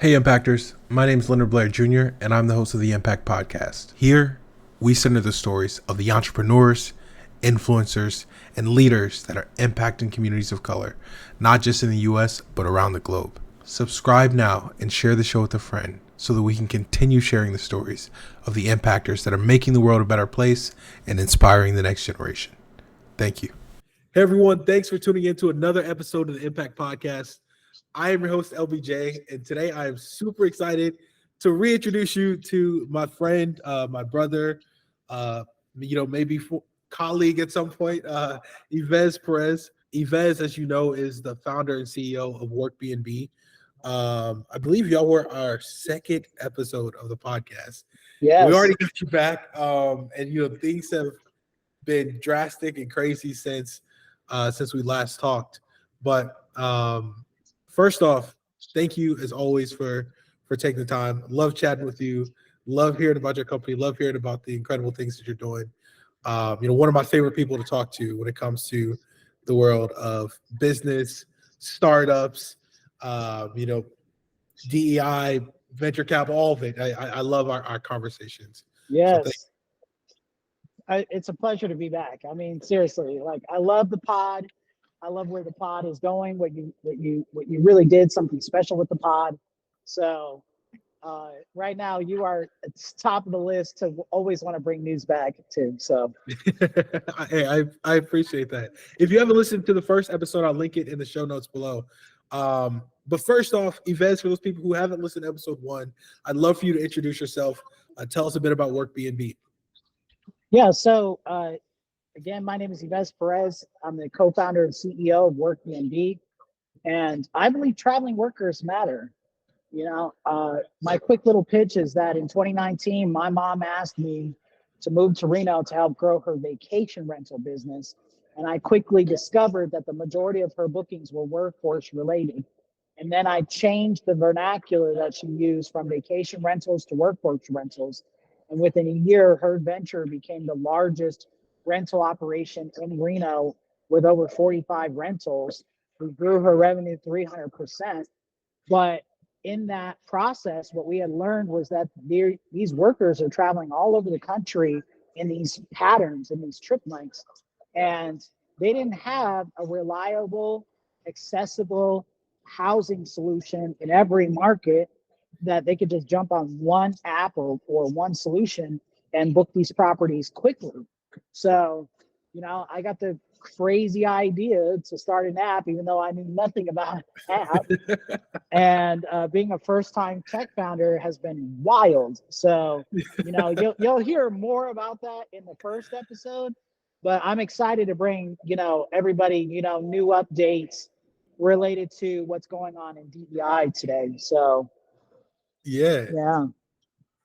Hey Impactors, my name is Leonard Blair Jr. and I'm the host of the MPAKT Podcast. Here, we center the stories of the entrepreneurs, influencers, and leaders that are impacting communities of color, not just in the US, but around the globe. Subscribe now and share the show with a friend so that we can continue sharing the stories of the impactors that are making the world a better place and inspiring the next generation. Thank you. Hey everyone, thanks for tuning in to another episode of the MPAKT Podcast. I am your host, LBJ, and today I am super excited to reintroduce you to my friend, my brother, maybe colleague at some point, Yeves Perez. Yeves, as you know, is the founder and CEO of WorkBnB. I believe y'all were our second episode of the podcast. Yes. We already got you back, and things have been drastic and crazy since we last talked. But first off, thank you as always for taking the time. Love chatting with you. Love hearing about your company. Love hearing about the incredible things that you're doing. One of my favorite people to talk to when it comes to the world of business, startups, DEI, venture capital, all of it. I love our conversations. Yes. So it's a pleasure to be back. I mean, seriously, I love the pod. I love where the pod is going. What you really did something special with the pod. So right now you are at the top of the list to always want to bring news back too. So hey, I appreciate that. If you haven't listened to the first episode, I'll link it in the show notes below. But first off, Yeves, for those people who haven't listened to episode 1, I'd love for you to introduce yourself. Tell us a bit about WorkBnB. Yeah. So again, my name is Yeves Perez. I'm the co-founder and CEO of WorkBnB, and I believe traveling workers matter. My quick little pitch is that in 2019, my mom asked me to move to Reno to help grow her vacation rental business, and I quickly discovered that the majority of her bookings were workforce related. And then I changed the vernacular that she used from vacation rentals to workforce rentals. And within a year, her venture became the largest rental operation in Reno with over 45 rentals. We grew her revenue 300%. But in that process, what we had learned was that these workers are traveling all over the country in these patterns, in these trip lengths. And they didn't have a reliable, accessible housing solution in every market that they could just jump on one app or one solution and book these properties quickly. So, I got the crazy idea to start an app, even though I knew nothing about app. And being a first-time tech founder has been wild. So, you'll hear more about that in the first episode. But I'm excited to bring, everybody, new updates related to what's going on in DEI today. So, Yeah.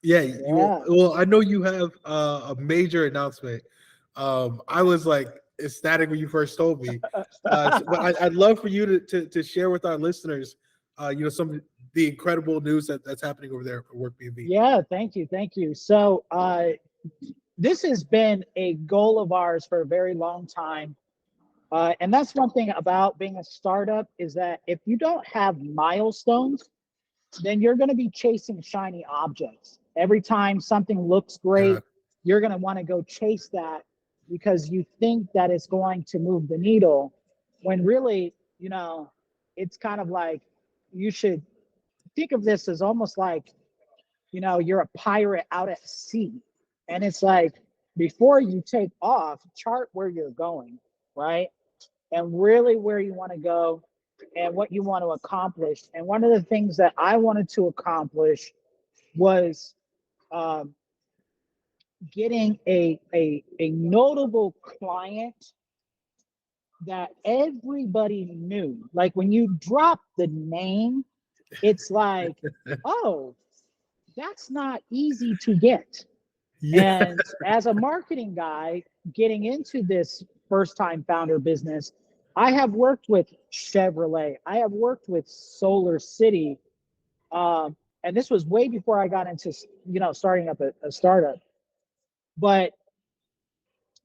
Well, I know you have a major announcement. I was ecstatic when you first told me, but I'd love for you to share with our listeners, some of the incredible news that's happening over there at WorkBnB. Yeah, thank you. So this has been a goal of ours for a very long time. And that's one thing about being a startup is that if you don't have milestones, then you're going to be chasing shiny objects. Every time something looks great, you're going to want to go chase that because you think that it's going to move the needle, when really, it's kind of like you should think of this as almost like, you're a pirate out at sea. And it's like, before you take off, chart where you're going, right? And really where you want to go and what you want to accomplish. And one of the things that I wanted to accomplish was getting a notable client that everybody knew. Like when you drop the name, it's like, oh, that's not easy to get. Yeah. And as a marketing guy getting into this first-time founder business, I have worked with Chevrolet. I have worked with Solar City. And this was way before I got into, starting up a startup. But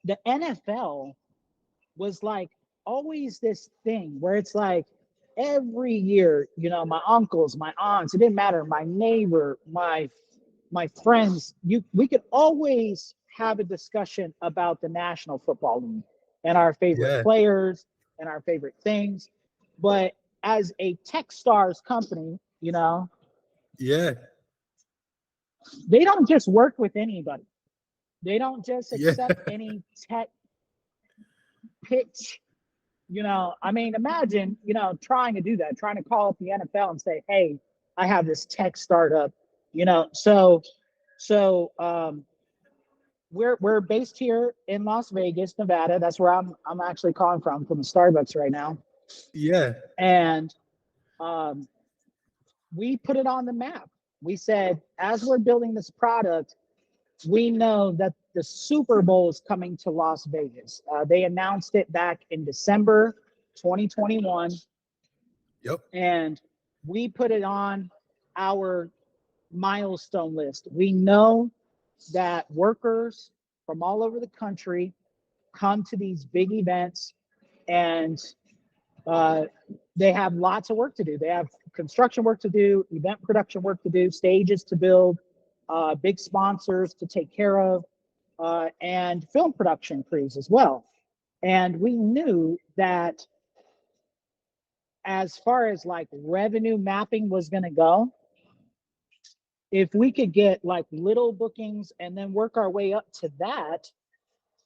the NFL was like always this thing where it's like, every year, you know, my uncles, my aunts, it didn't matter, my neighbor, my friends, we could always have a discussion about the National Football League and our favorite Yeah. players and our favorite things. But as a Techstars company, you know, Yeah. they don't just work with anybody. They don't just Yeah. accept any tech pitch. You know, I mean, imagine, you know, trying to do that, trying to call up the NFL and say, "Hey, I have this tech startup." You know, so we're based here in Las Vegas, Nevada. That's where I'm actually calling from the Starbucks right now. Yeah. And um, we put it on the map. We said, as we're building this product, we know that the Super Bowl is coming to Las Vegas. They announced it back in December 2021, Yep. and we put it on our milestone list. We know that workers from all over the country come to these big events, and uh, they have lots of work to do. They have construction work to do, event production work to do, stages to build, big sponsors to take care of, and film production crews as well. And we knew that as far as like revenue mapping was going to go, if we could get like little bookings and then work our way up to that,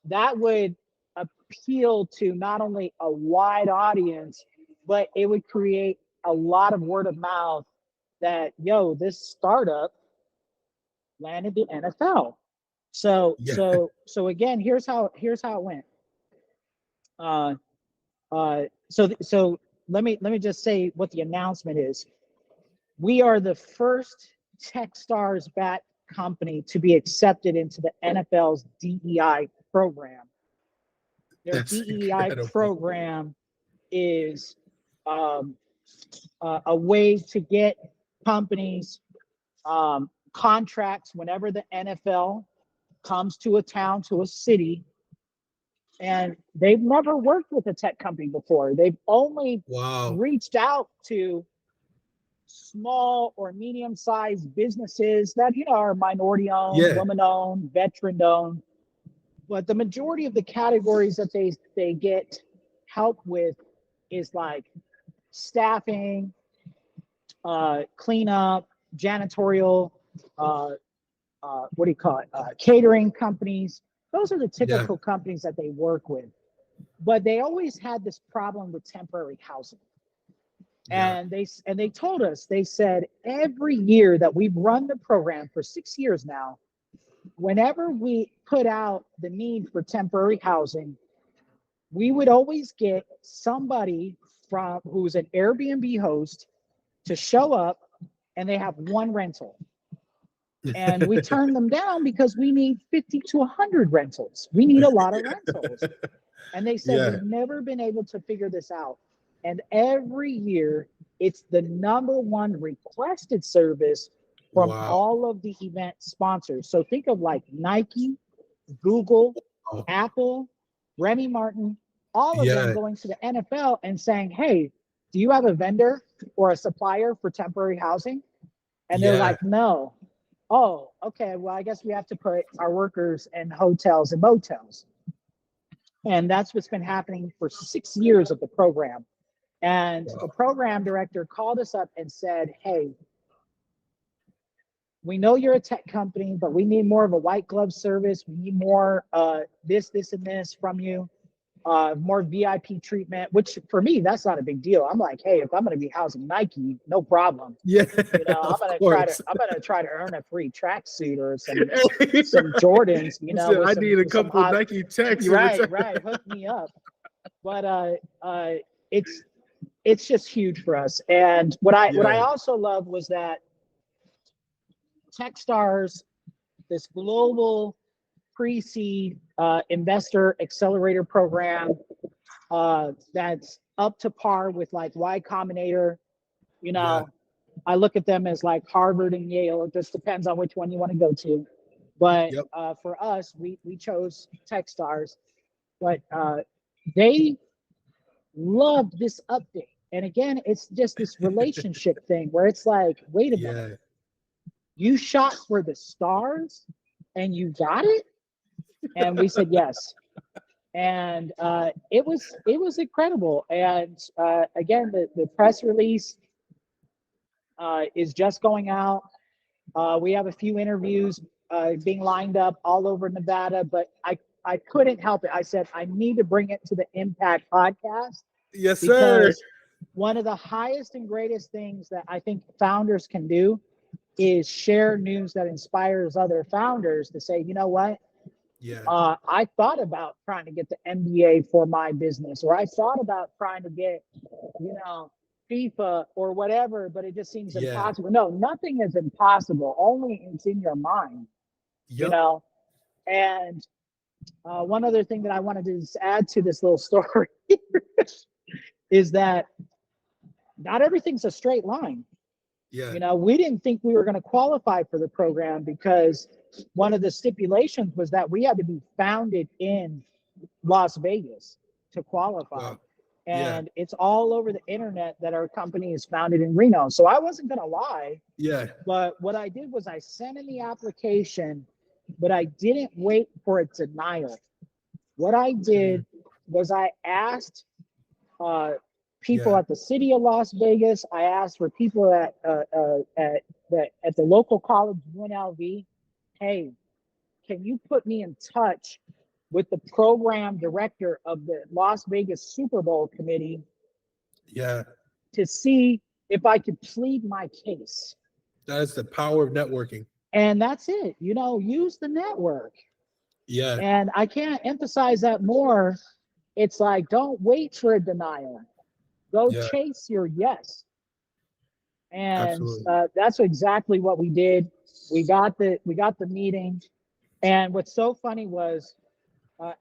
that would appeal to not only a wide audience, but it would create a lot of word of mouth that, yo, this startup landed the NFL. So Yeah. so again, here's how it went. Uh, so let me just say what the announcement is. We are the first Techstars-backed company to be accepted into the NFL's DEI program. Their That's DEI incredible. program is um, a way to get companies contracts whenever the NFL comes to a town, to a city, and they've never worked with a tech company before. They've only Wow. reached out to small or medium-sized businesses that, you know, are minority-owned, Yeah. woman-owned, veteran-owned. But the majority of the categories that they get help with is like staffing, cleanup, janitorial, uh, what do you call it? Catering companies. Those are the Yeah. typical companies that they work with. But they always had this problem with temporary housing. Yeah. And they told us, they said, every year that we've run the program for 6 years now, whenever we put out the need for temporary housing, we would always get somebody from who's an Airbnb host to show up, and they have one rental. And we turn them down because we need 50 to 100 rentals. We need a lot of rentals. And they said, Yeah. we've never been able to figure this out. And every year, it's the number one requested service from Wow. all of the event sponsors. So think of like Nike, Google, Oh, Apple, Remy Martin, all of them yeah. going to the NFL and saying, hey, do you have a vendor or a supplier for temporary housing? And they're Yeah. like, no. Oh, okay. Well, I guess we have to put our workers in hotels and motels. And that's what's been happening for 6 years of the program. And the Wow. program director called us up and said, hey, we know you're a tech company, but we need more of a white glove service. We need more this, and this from you, more VIP treatment, which for me, that's not a big deal. I'm like, hey, if I'm going to be housing Nike, no problem. Yeah. You know, Of course. I'm gonna try to earn a free tracksuit or some Jordans, you You know, said with I need a some couple hot, Nike techs in right, return. right, hook me up. But it's it's just huge for us. And what I Yeah. also love was that Techstars, this global pre-seed investor accelerator program that's up to par with like Y Combinator. You Yeah. know, I look at them as like Harvard and Yale. It just depends on which one you want to go to. But Yep. for us, we chose Techstars. But they loved this update. And again, it's just this relationship thing where it's like, wait a minute, Yeah. you shot for the stars and you got it? And we said yes. And it was incredible. And again, the press release is just going out. We have a few interviews being lined up all over Nevada, but I couldn't help it. I said, I need to bring it to the MPAKT podcast Yes, sir. because one of the highest and greatest things that I think founders can do is share news that inspires other founders to say, you know what? Yeah. I thought about trying to get the MBA for my business, or I thought about trying to get, FIFA or whatever, but it just seems Yeah. impossible. No, nothing is impossible. Only it's in your mind, Yep. And one other thing that I wanted to just add to this little story is that not everything's a straight line. Yeah. We didn't think we were going to qualify for the program because one of the stipulations was that we had to be founded in Las Vegas to qualify. Wow. And it's all over the internet that our company is founded in Reno. So I wasn't going to lie. Yeah. But what I did was I sent in the application, but I didn't wait for a denial. What I did was I asked people at the city of Las Vegas. I asked for people at the local college, UNLV. Hey, can you put me in touch with the program director of the Las Vegas Super Bowl committee? Yeah. To see if I could plead my case. That's the power of networking. And that's it. Use the network. Yeah. And I can't emphasize that more. It's like, don't wait for a denial. Go chase your yes. And that's exactly what we did. We got the meeting. And what's so funny was,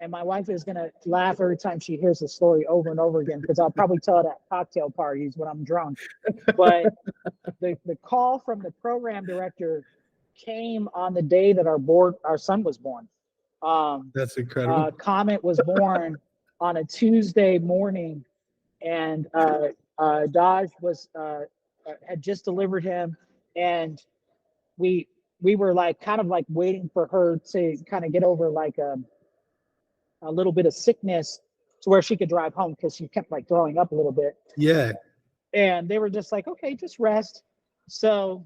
and my wife is going to laugh every time she hears the story over and over again, because I'll probably tell it at cocktail parties when I'm drunk. But the call from the program director came on the day that our son was born. That's incredible. Comet was born on a Tuesday morning, and Dodge had just delivered him, and we were kind of waiting for her to kind of get over a little bit of sickness to where she could drive home, because she kept throwing up a little bit. Yeah. And they were just like, okay, just rest. So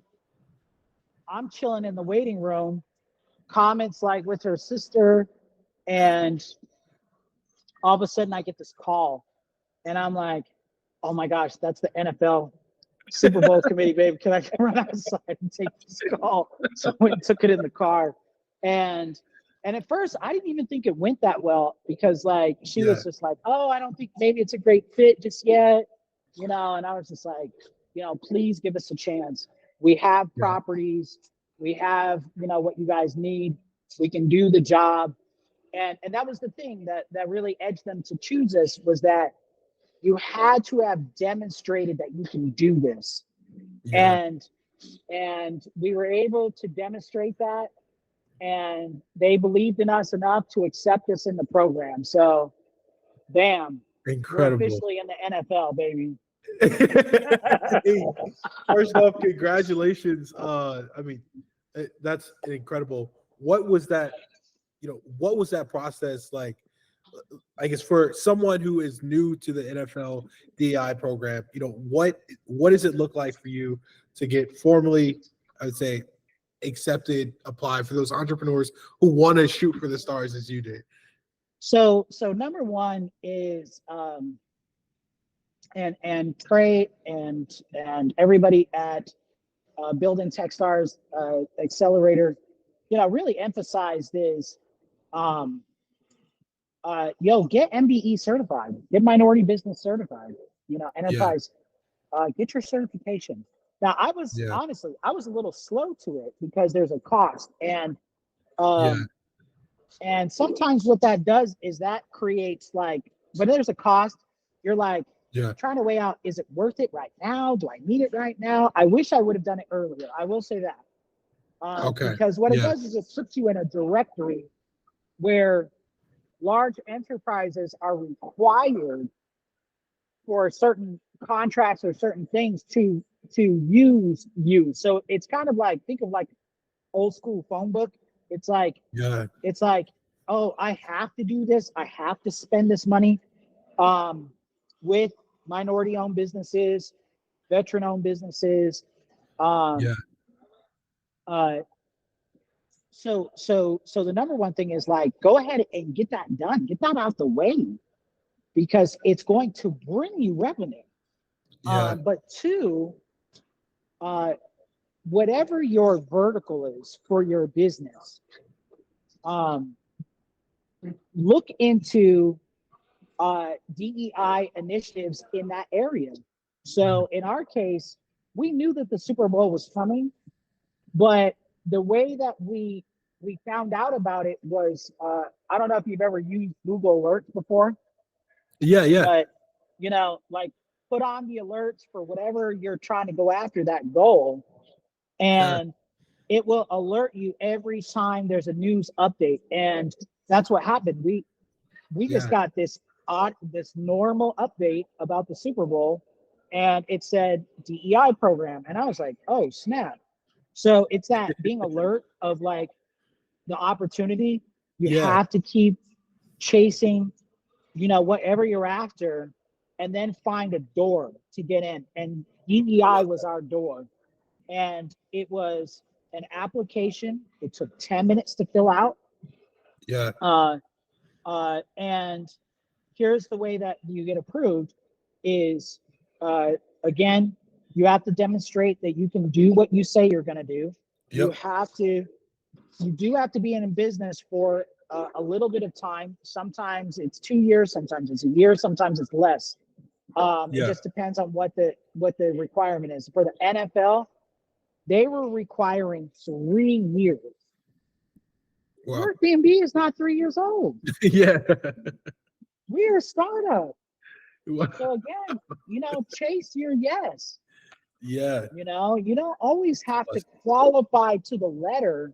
I'm chilling in the waiting room, Comet's with her sister, and all of a sudden I get this call, and I'm like, oh my gosh, that's the NFL Super Bowl committee, babe. Can I run outside and take this call? So I went and took it in the car. And at first I didn't even think it went that well, because she was just like, oh, I don't think maybe it's a great fit just yet. And I was just like, please give us a chance. We have properties. We have, what you guys need. We can do the job. And that was the thing that really edged them to choose us, was that you had to have demonstrated that you can do this. Yeah. And we were able to demonstrate that. And they believed in us enough to accept us in the program. So, bam, Incredible. we're officially in the NFL, baby. Hey, first off, congratulations. That's incredible. What was that? What was that process like? I guess for someone who is new to the NFL DI program, what does it look like for you to get formally, I would say, accepted, apply for those entrepreneurs who want to shoot for the stars as you did? So number one is and Trey and everybody at Building Techstars Accelerator, really emphasized is get MBE certified, get minority business certified, enterprise, get your certification. Now, I was honestly, I was a little slow to it because there's a cost, and and sometimes what that does is that creates when there's a cost, you're trying to weigh out, is it worth it right now? Do I need it right now? I wish I would have done it earlier. I will say that. Because what it does is it puts you in a directory where large enterprises are required for certain contracts or certain things to use you. So it's kind of like, think of like old school phone book. It's like, Yeah. oh, I have to do this. I have to spend this money with minority owned businesses, veteran owned businesses. Yeah. Um, uh, so the number one thing is like, go ahead and get that done, get that out the way, because it's going to bring you revenue. Yeah. But two, uh, whatever your vertical is for your business, um, look into DEI initiatives in that area. So in our case, we knew that the Super Bowl was coming, but the way that we found out about it was, I don't know if you've ever used Google Alerts before, Yeah. Yeah. but like, put on the alerts for whatever you're trying to go after that goal, Sure. and it will alert you every time there's a news update. And that's what happened. We just Yeah. got this normal update about the Super Bowl, and it said DEI program, and I was like, oh snap. So it's that being alert of like the opportunity. You Yeah. have to keep chasing, whatever you're after, and then find a door to get in. And I DEI love was that. our door. And it was an application. It took 10 minutes to fill out. Yeah. Uh, and here's the way that you get approved is, uh, again, you have to demonstrate that you can do what you say you're going to do. You Yep. have to you do have to be in business for a little bit of time. Sometimes it's 2 years, sometimes it's a year, sometimes it's less. It Yeah. just depends on what the requirement is. For the NFL, they were requiring 3 years. Wow. WorkBnB is not 3 years old. Yeah. We're a startup. Wow. So again, chase your yes. Yeah. You don't always have to qualify to the letter.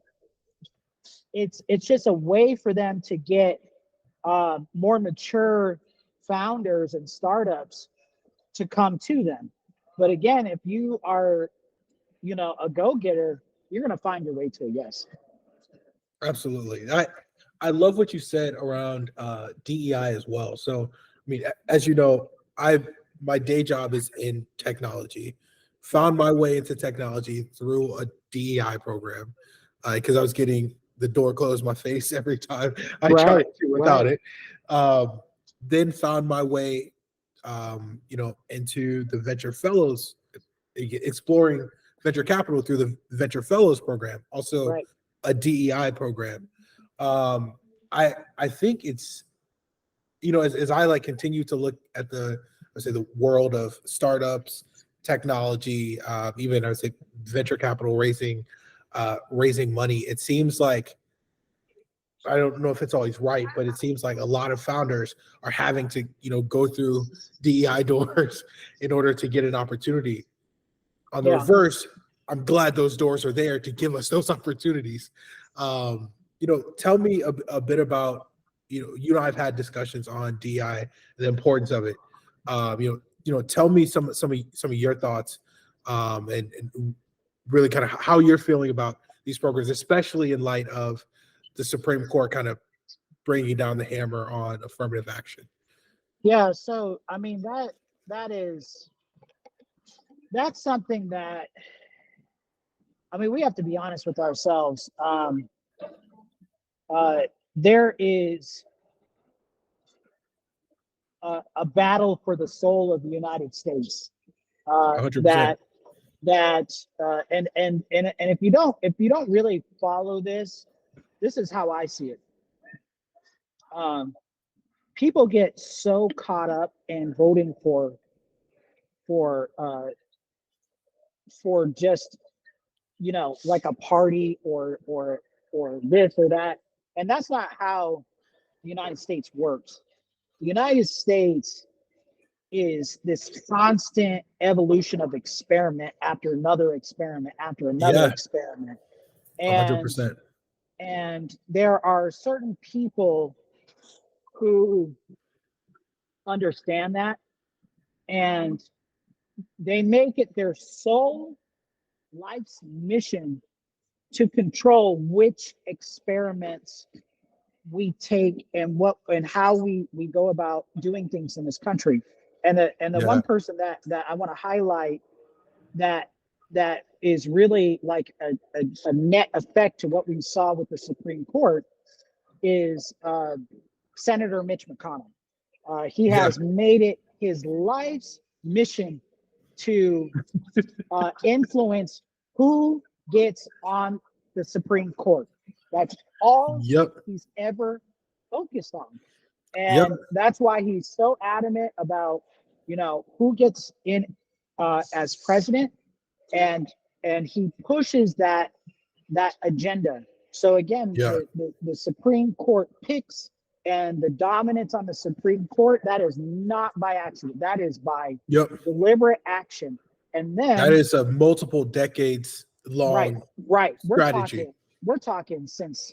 It's just a way for them to get more mature founders and startups to come to them. But again, if you are, a go-getter, you're going to find your way to a yes. Absolutely. I love what you said around DEI as well. So, I mean, as you know, my day job is in technology. Found my way into technology through a DEI program because I was getting the door closed in my face every time I tried Right, to without right, it. Then found my way, into the venture fellows, exploring venture capital through the venture fellows program. Also, right. a DEI program. I think it's, as I like continue to look at the world of startups, technology, even I would say venture capital raising money. It seems like, I don't know if it's always right, but it seems like a lot of founders are having to go through DEI doors in order to get an opportunity. On the Yeah. reverse, I'm glad those doors are there to give us those opportunities. Tell me a bit about, you and I have had discussions on DI, the importance of it. Tell me some of your thoughts, and really kind of how you're feeling about these programs, especially in light of the Supreme Court kind of bringing down the hammer on affirmative action. Yeah. So, I mean, that's something that, we have to be honest with ourselves. There is a battle for the soul of the United States. 100%. And if you don't really follow this, this is how I see it. Um, People get so caught up in voting for just, like a party or this or that, and that's not how the United States works. The United States is this constant evolution of experiment after another experiment after another Yeah, experiment. And 100%. there are certain people who understand that, and they make it their sole life's mission to control which experiments we take and what and how we go about doing things in this country. And the Yeah. one person that I want to highlight that that is really like a net effect to what we saw with the Supreme Court is Senator Mitch McConnell. He Yeah. has made it his life's mission to influence who gets on the Supreme Court. That's all Yep. he's ever focused on. Yep. And that's why he's so adamant about, who gets in as president, and he pushes that agenda. So again, Yeah. the Supreme Court picks and the dominance on the Supreme Court, that is not by accident. That is by Yep. deliberate action. And then That is a multiple decades long right. strategy. We're talking since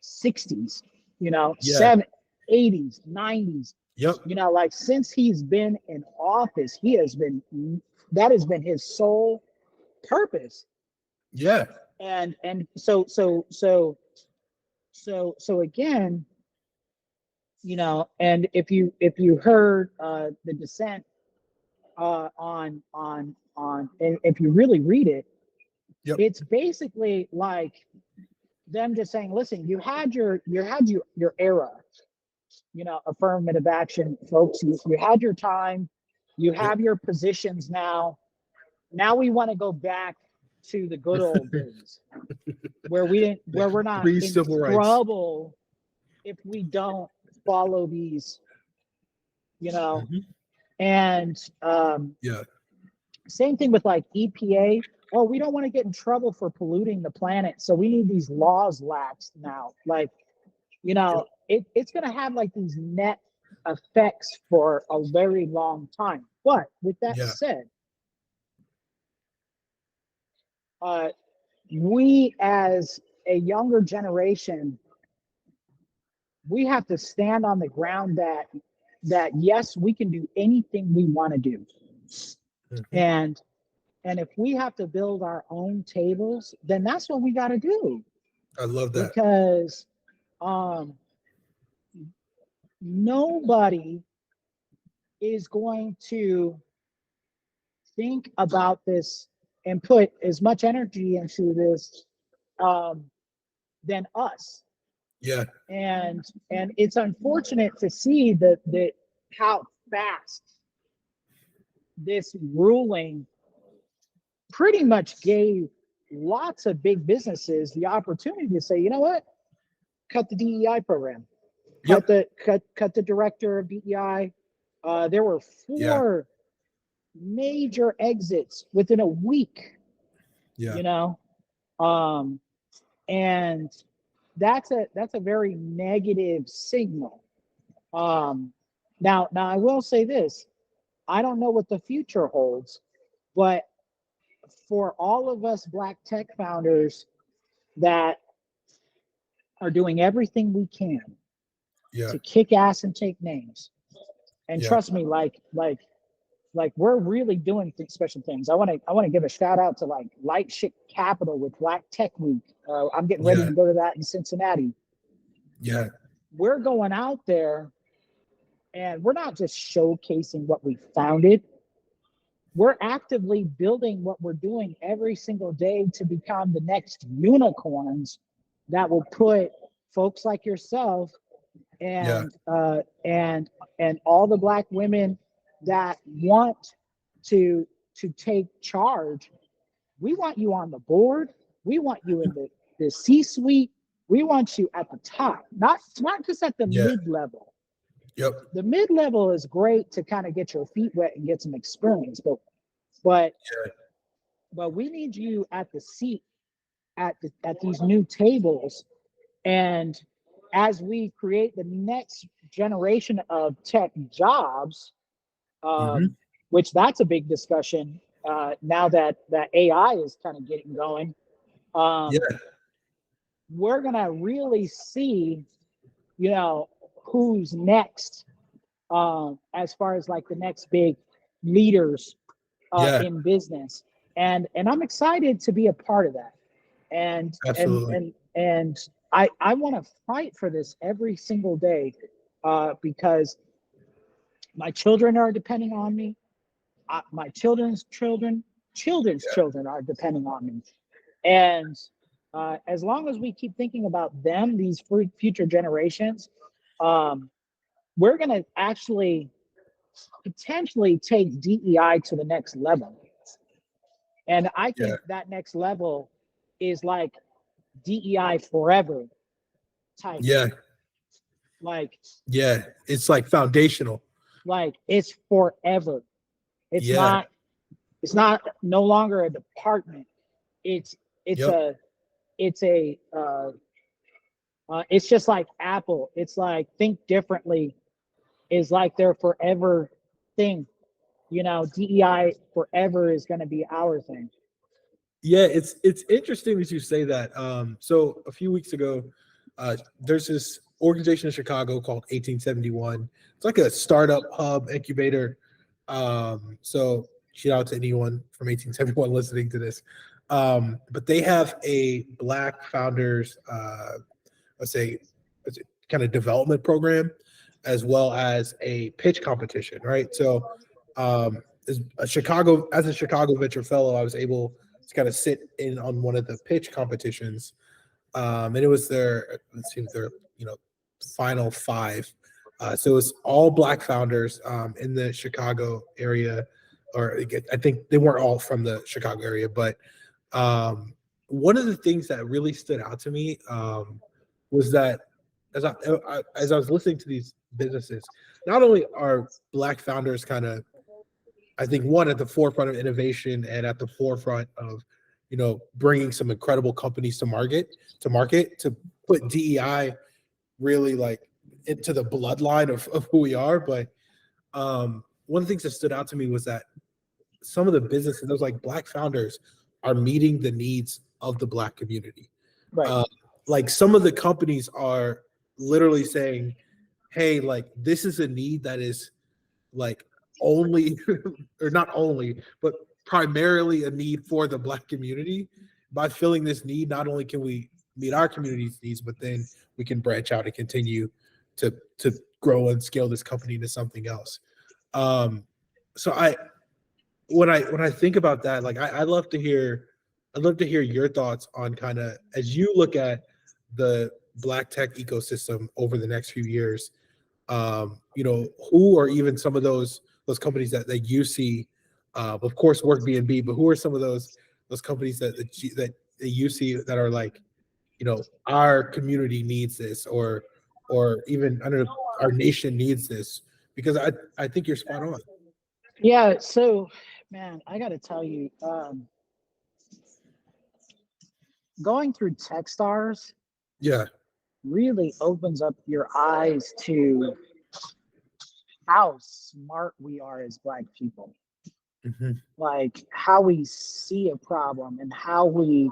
60s, Yeah. 70s, 80s, 90s. Yep. Like since he's been in office, that has been his sole purpose. Yeah. And so again, and if you heard the dissent on and if you really read it, Yep. it's basically like them just saying, listen, you had your era, affirmative action folks, you had your time, you have your positions now we want to go back to the good old days where we're not in Pre-civil rights. trouble if we don't follow these, Mhm. and Yeah. same thing with like EPA. Oh, we don't want to get in trouble for polluting the planet, so we need these laws laxed now. Like, it's going to have like these net effects for a very long time. But with that Yeah. said, we as a younger generation, we have to stand on the ground that yes, we can do anything we want to do. Mhm. And if we have to build our own tables, then that's what we got to do. I love that. Because nobody is going to think about this and put as much energy into this than us. Yeah. And it's unfortunate to see that how fast this ruling pretty much gave lots of big businesses the opportunity to say, you know what, cut the DEI program, cut the director of DEI. There were 4 major exits within a week. Yeah. And that's a very negative signal. Now I will say this: I don't know what the future holds, but for all of us Black tech founders that are doing everything we can Yeah. to kick ass and take names, and Yeah. trust me, like we're really doing special things. I want to give a shout out to like Light Ship Capital with Black Tech Week. I'm getting ready Yeah. to go to that in Cincinnati. Yeah. We're going out there and we're not just showcasing what we founded. We're actively building what we're doing every single day to become the next unicorns that will put folks like yourself and all the Black women that want to take charge. We want you on the board. We want you in the C-suite. We want you at the top, not just at the mid-level. Yep. The mid-level is great to kind of get your feet wet and get some experience, but we need you at the seat at these new tables. And as we create the next generation of tech jobs, which that's a big discussion now that AI is kind of getting going. We're gonna really see, who's next as far as like the next big leaders Yeah, in business, and I'm excited to be a part of that. And and absolutely. and and I want to fight for this every single day, because my children are depending on me. My children's Yeah, children are depending on me, and as long as we keep thinking about them, these future generations, um, we're going to actually potentially take DEI to the next level. And I yeah, think that next level is like DEI forever type. yeah, Like, yeah. It's like foundational. it's forever. It's Yeah, not, it's not no longer a department. It's, it's yep. a, it's a, it's just like Apple. It's like think differently is like their forever thing. DEI forever is going to be our thing. Yeah, it's interesting that you say that. So a few weeks ago, there's this organization in Chicago called 1871. It's like a startup hub incubator. So shout out to anyone from 1871 listening to this. But they have a Black founders, let's say, kind of development program, as well as a pitch competition, right? So, as a Chicago Venture Fellow, I was able to kind of sit in on one of the pitch competitions, and it was their final five. So it was all Black founders in the Chicago area, or I think they weren't all from the Chicago area, but one of the things that really stood out to me was that as I was listening to these businesses, not only are Black founders kind of, I think, one, at the forefront of innovation and at the forefront of bringing some incredible companies to market to put DEI really like into the bloodline of who we are. But one of the things that stood out to me was that some of the businesses, those like Black founders, are meeting the needs of the Black community. Right. Like some of the companies are literally saying, hey, like this is a need that is like only or not only, but primarily a need for the Black community. By filling this need, not only can we meet our community's needs, but then we can branch out and continue to grow and scale this company into something else. So when I think about that, like I'd love to hear your thoughts on kind of, as you look at the Black tech ecosystem over the next few years, who are even some of those companies that you see, of course WorkBnB, but who are some of those companies that you see that are like, our community needs this, or even under our nation needs this? Because I think you're spot on. Yeah. So, man, I got to tell you, going through Techstars Yeah. really opens up your eyes to how smart we are as Black people. Mm-hmm. Like how we see a problem and how we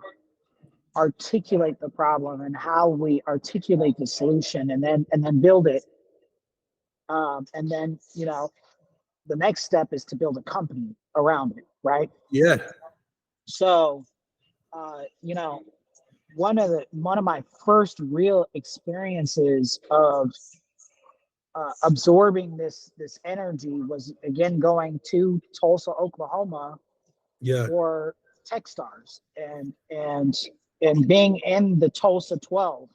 articulate the problem and how we articulate the solution and then build it. And then, the next step is to build a company around it, right? Yeah. So, one of my first real experiences of absorbing this energy was again going to Tulsa, Oklahoma Yeah. for Techstars and being in the Tulsa 12,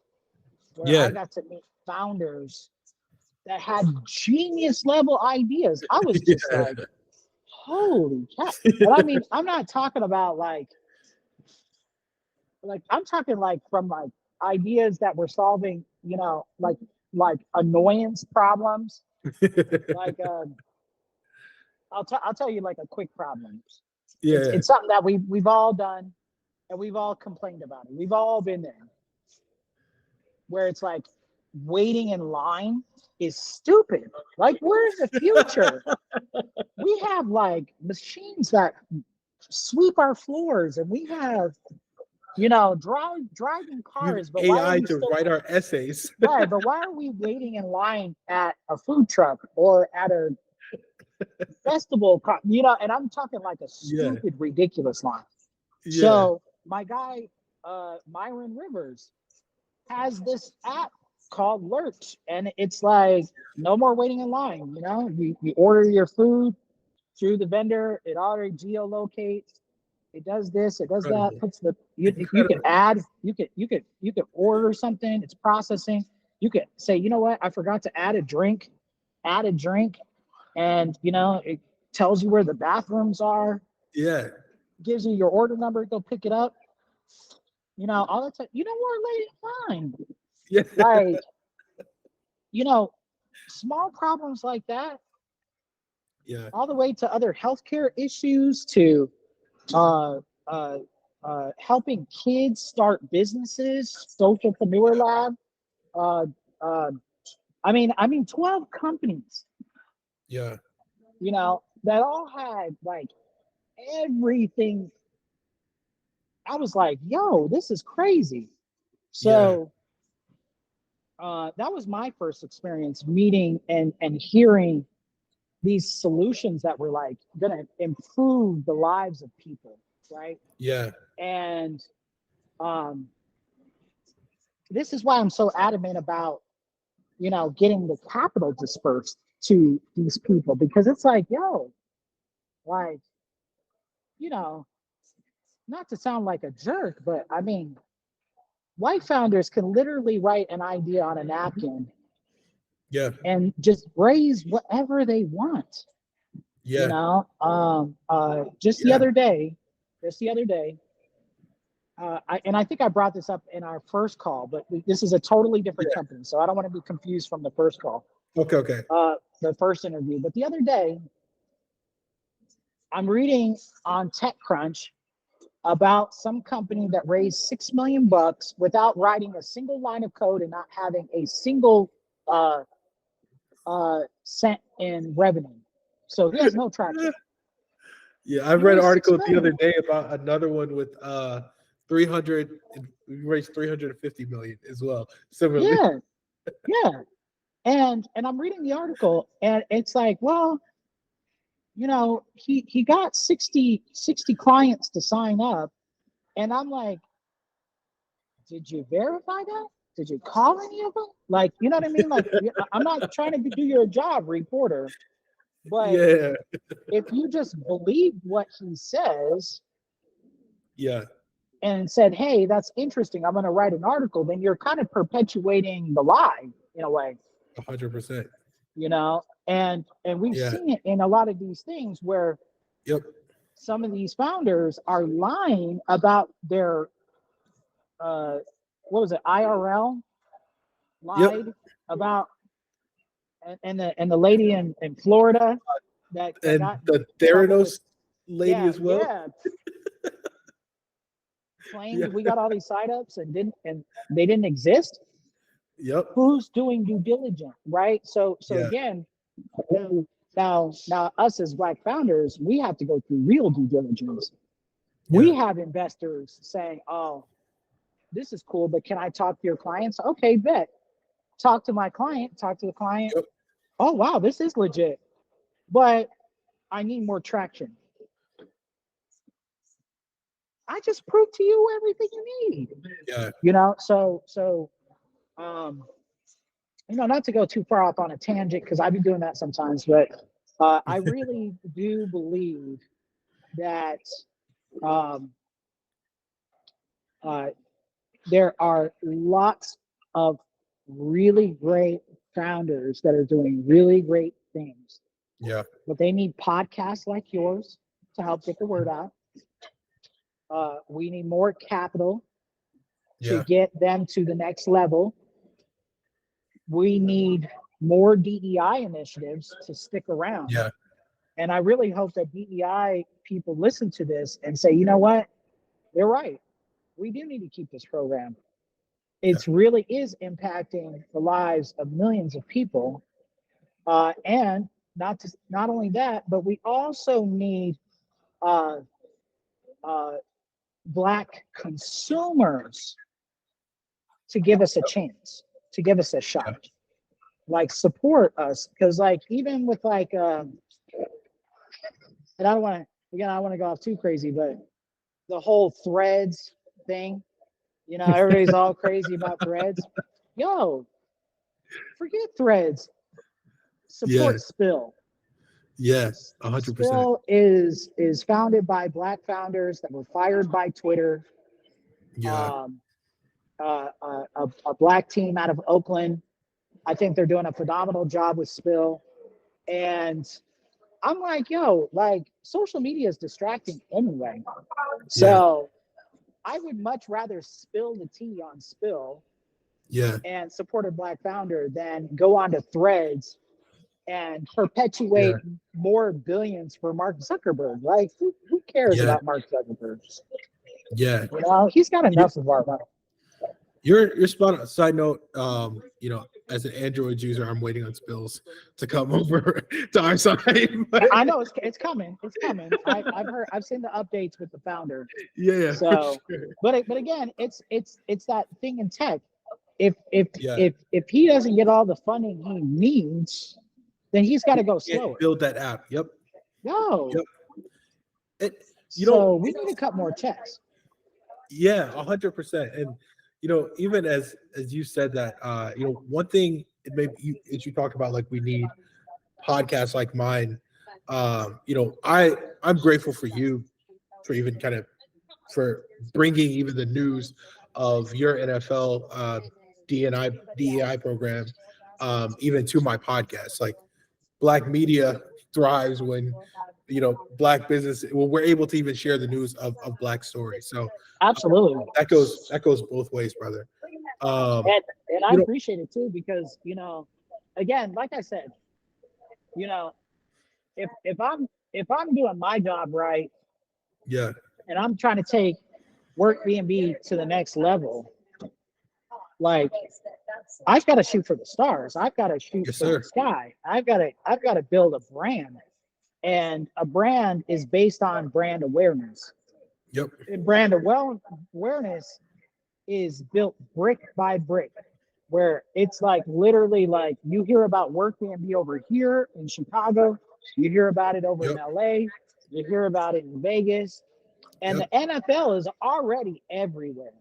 where Yeah. I got to meet founders that had genius level ideas. I was just Yeah. like, holy cow. But I mean, I'm not talking about like I'm talking like from like ideas that were solving, like annoyance problems. Like I'll tell you like a quick problem. Yeah. It's something that we've all done and we've all complained about it. We've all been there. Where it's like waiting in line is stupid. Like we're in the future. We have like machines that sweep our floors and we have driving cars, but why are AI we to still write our essays. right? But why are we waiting in line at a food truck or at a festival, and I'm talking like a Yeah. stupid, ridiculous line. Yeah. So my guy, Myron Rivers, has this app called Lurch, and it's like no more waiting in line. You order your food through the vendor, it already geolocates. It does this, it does that. Incredible. Puts the you could Incredible. add, you could order something. It's processing. You could say, you know what, I forgot to add a drink. Add a drink, and it tells you where the bathrooms are. Yeah. Gives you your order number. Go pick it up. All the time. We're late in line. Yeah. Like, small problems like that, Yeah. all the way to other healthcare issues, to uh, uh, helping kids start businesses, socialpreneur lab. Uh, uh, I mean, 12 companies, Yeah. that all had like everything. I was like, yo, this is crazy. Yeah. So that was my first experience meeting and hearing these solutions that were like going to improve the lives of people, right? Yeah. And um, this is why I'm so adamant about getting the capital dispersed to these people, because it's like, yo, like, you know not to sound like a jerk, but I mean, white founders can literally write an idea on a napkin Yeah. and just raise whatever they want. Yeah. Just the Yeah. other day, just the other day, I think I brought this up in our first call, but this is a totally different Yeah. company, so I don't want to be confused from the first call, Okay. Okay. the first interview. But the other day, I'm reading on TechCrunch about some company that raised $6 million without writing a single line of code and not having a single uh, cent in revenue. So he has no traction. Yeah, I He read an raised six article the other million. day about another one with 300 we raised 350 million as well. Similarly. Yeah, yeah. And I'm reading the article, and it's like, well, he got 60 clients to sign up, and I'm like, did you verify that? Did you call any of them? Like, you know what I mean? Like, I'm not trying to do your job, reporter, but Yeah. if you just believe what he says Yeah. and said, hey, that's interesting, I'm going to write an article, then you're kind of perpetuating the lie in a way, 100%. and we've Yeah. seen it in a lot of these things where Yep. some of these founders are lying about their what was it, IRL, Yep. lied about, and the lady in Florida that And got the in trouble with, Theranos lady yeah, as well. yeah, claimed Yeah. we got all these signups and they didn't exist. Yep. Who's doing due diligence, right? So Yeah. again, now us as Black founders, we have to go through real due diligence. We Yeah. have investors saying, oh, this is cool, but can I talk to your clients? Okay, bet. Talk to my client, talk to the client. Yep. Oh, wow, this is legit, but I need more traction. I just proved to you everything you need. Yeah. So not to go too far off on a tangent, because I've been doing that sometimes, but I really do believe that um, uh, there are lots of really great founders that are doing really great things, Yeah. but they need podcasts like yours to help get the word out. We need more capital to Yeah. get them to the next level. We need more DEI initiatives to stick around. Yeah. And I really hope that DEI people listen to this and say, you know what? They're right. We do need to keep this program. Yeah. It really is impacting the lives of millions of people. And not only that, but we also need uh, uh, Black consumers to give us a chance, to give us a Yeah. shot, like support us. Because like even with like and I don't want to, again, I don't want to go off too crazy, but the whole threads thing, everybody's all crazy about threads. Yo, forget threads. Yeah. Support Spill. Yeah. 100%. Spill is founded by Black founders that were fired by Twitter. Yeah. Um, a Black team out of Oakland. I think they're doing a phenomenal job with Spill. And I'm like, yo, like social media is distracting anyway. Yeah. So I would much rather spill the tea on Spill Yeah. and support a Black founder than go on to threads and perpetuate Yeah. more billions for Mark Zuckerberg. Like, who cares Yeah. about Mark Zuckerberg? Yeah. He's got You, enough of our money. you're spot on. Side note, as an Android user, I'm waiting on Spills to come over to our side. I know it's coming. It's coming. I've seen the updates with the founder. Yeah. So, For sure. but again, it's that thing in tech. If Yeah. if he doesn't get all the funding he needs, then he's got to go slower. Build that app. Yep. No. Yep. And, So we need to cut more checks. Yeah, 100%. And even as you said that, one thing it may as you talk about, like, we need podcasts like mine. I'm grateful for you for even kind of for bringing even the news of your NFL DEI program even to my podcast. Like, Black media thrives when Black business, when we're able to even share the news of Black stories. So Absolutely. that goes both ways, brother. And I appreciate it too, because again, like I said, if I'm doing my job right, yeah, and I'm trying to take WorkBnB to the next level, like, I've got to shoot for the stars. I've got to shoot for the sky. I've got to build a brand, and a brand is based on brand awareness. Yep. And brand awareness is built brick by brick, where it's like literally like you hear about WorkBnB over here in Chicago, you hear about it over in LA, you hear about it in Vegas, and the NFL is already everywhere.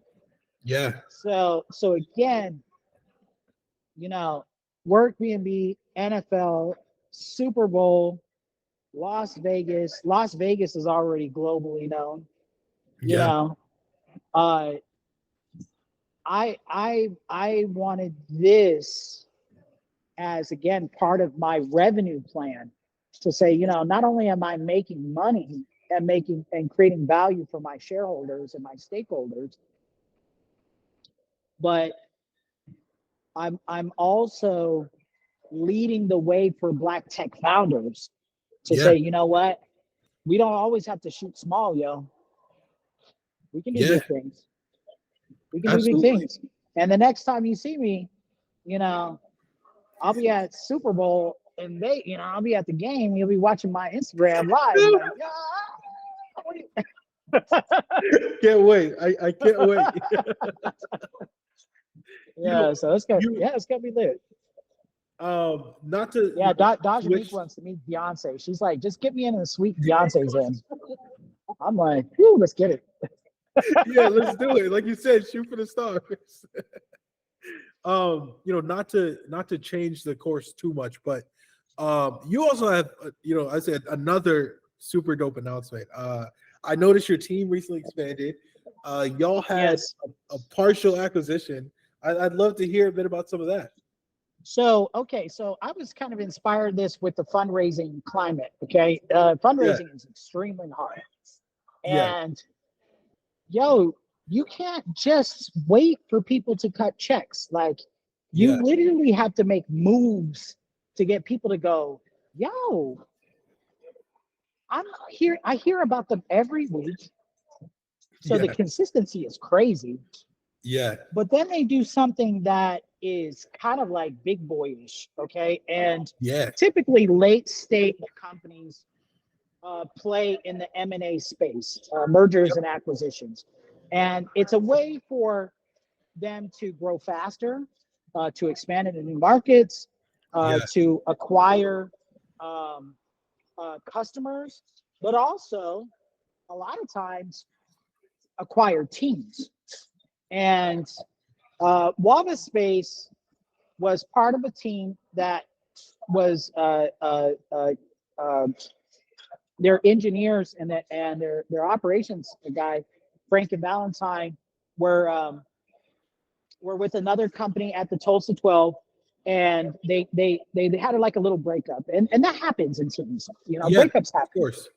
Yeah. So again, WorkBnB, NFL, Super Bowl, Las Vegas. Las Vegas is already globally known. I wanted this as, again, part of my revenue plan to say, not only am I making money and creating value for my shareholders and my stakeholders, but I'm also leading the way for Black tech founders to say, you know what? We don't always have to shoot small, yo. We can do big things. We can do big things. And the next time you see me, I'll be at Super Bowl and I'll be at the game. You'll be watching my Instagram live. Like, can't wait. I can't wait. So it's gonna be lit. Not to Daja wants to meet Beyonce. She's like, just get me in the suite Beyonce's in. I'm like, whew, let's get it. Yeah, let's do it. Like you said, shoot for the stars. Not to change the course too much, but you also have, I said, another super dope announcement. I noticed your team recently expanded. Y'all had a partial acquisition. I'd love to hear a bit about some of that. So I was kind of inspired this with the fundraising climate. Okay. Fundraising is extremely hard. And you can't just wait for people to cut checks. Like, you literally have to make moves to get people to go, yo, I'm here. I hear about them every week. So the consistency is crazy. Yeah. But then they do something that is kind of like big boyish. Okay. And typically late stage companies play in the M&A space, mergers and acquisitions. And it's a way for them to grow faster, to expand into new markets, to acquire customers, but also a lot of times acquire teams. And Wava Space was part of a team that was their engineers and their operations guy, Frank and Valentine, were were with another company at the Tulsa 12, and they had like a little breakup, and that happens in teams. You know, Yeah, breakups of happen. course.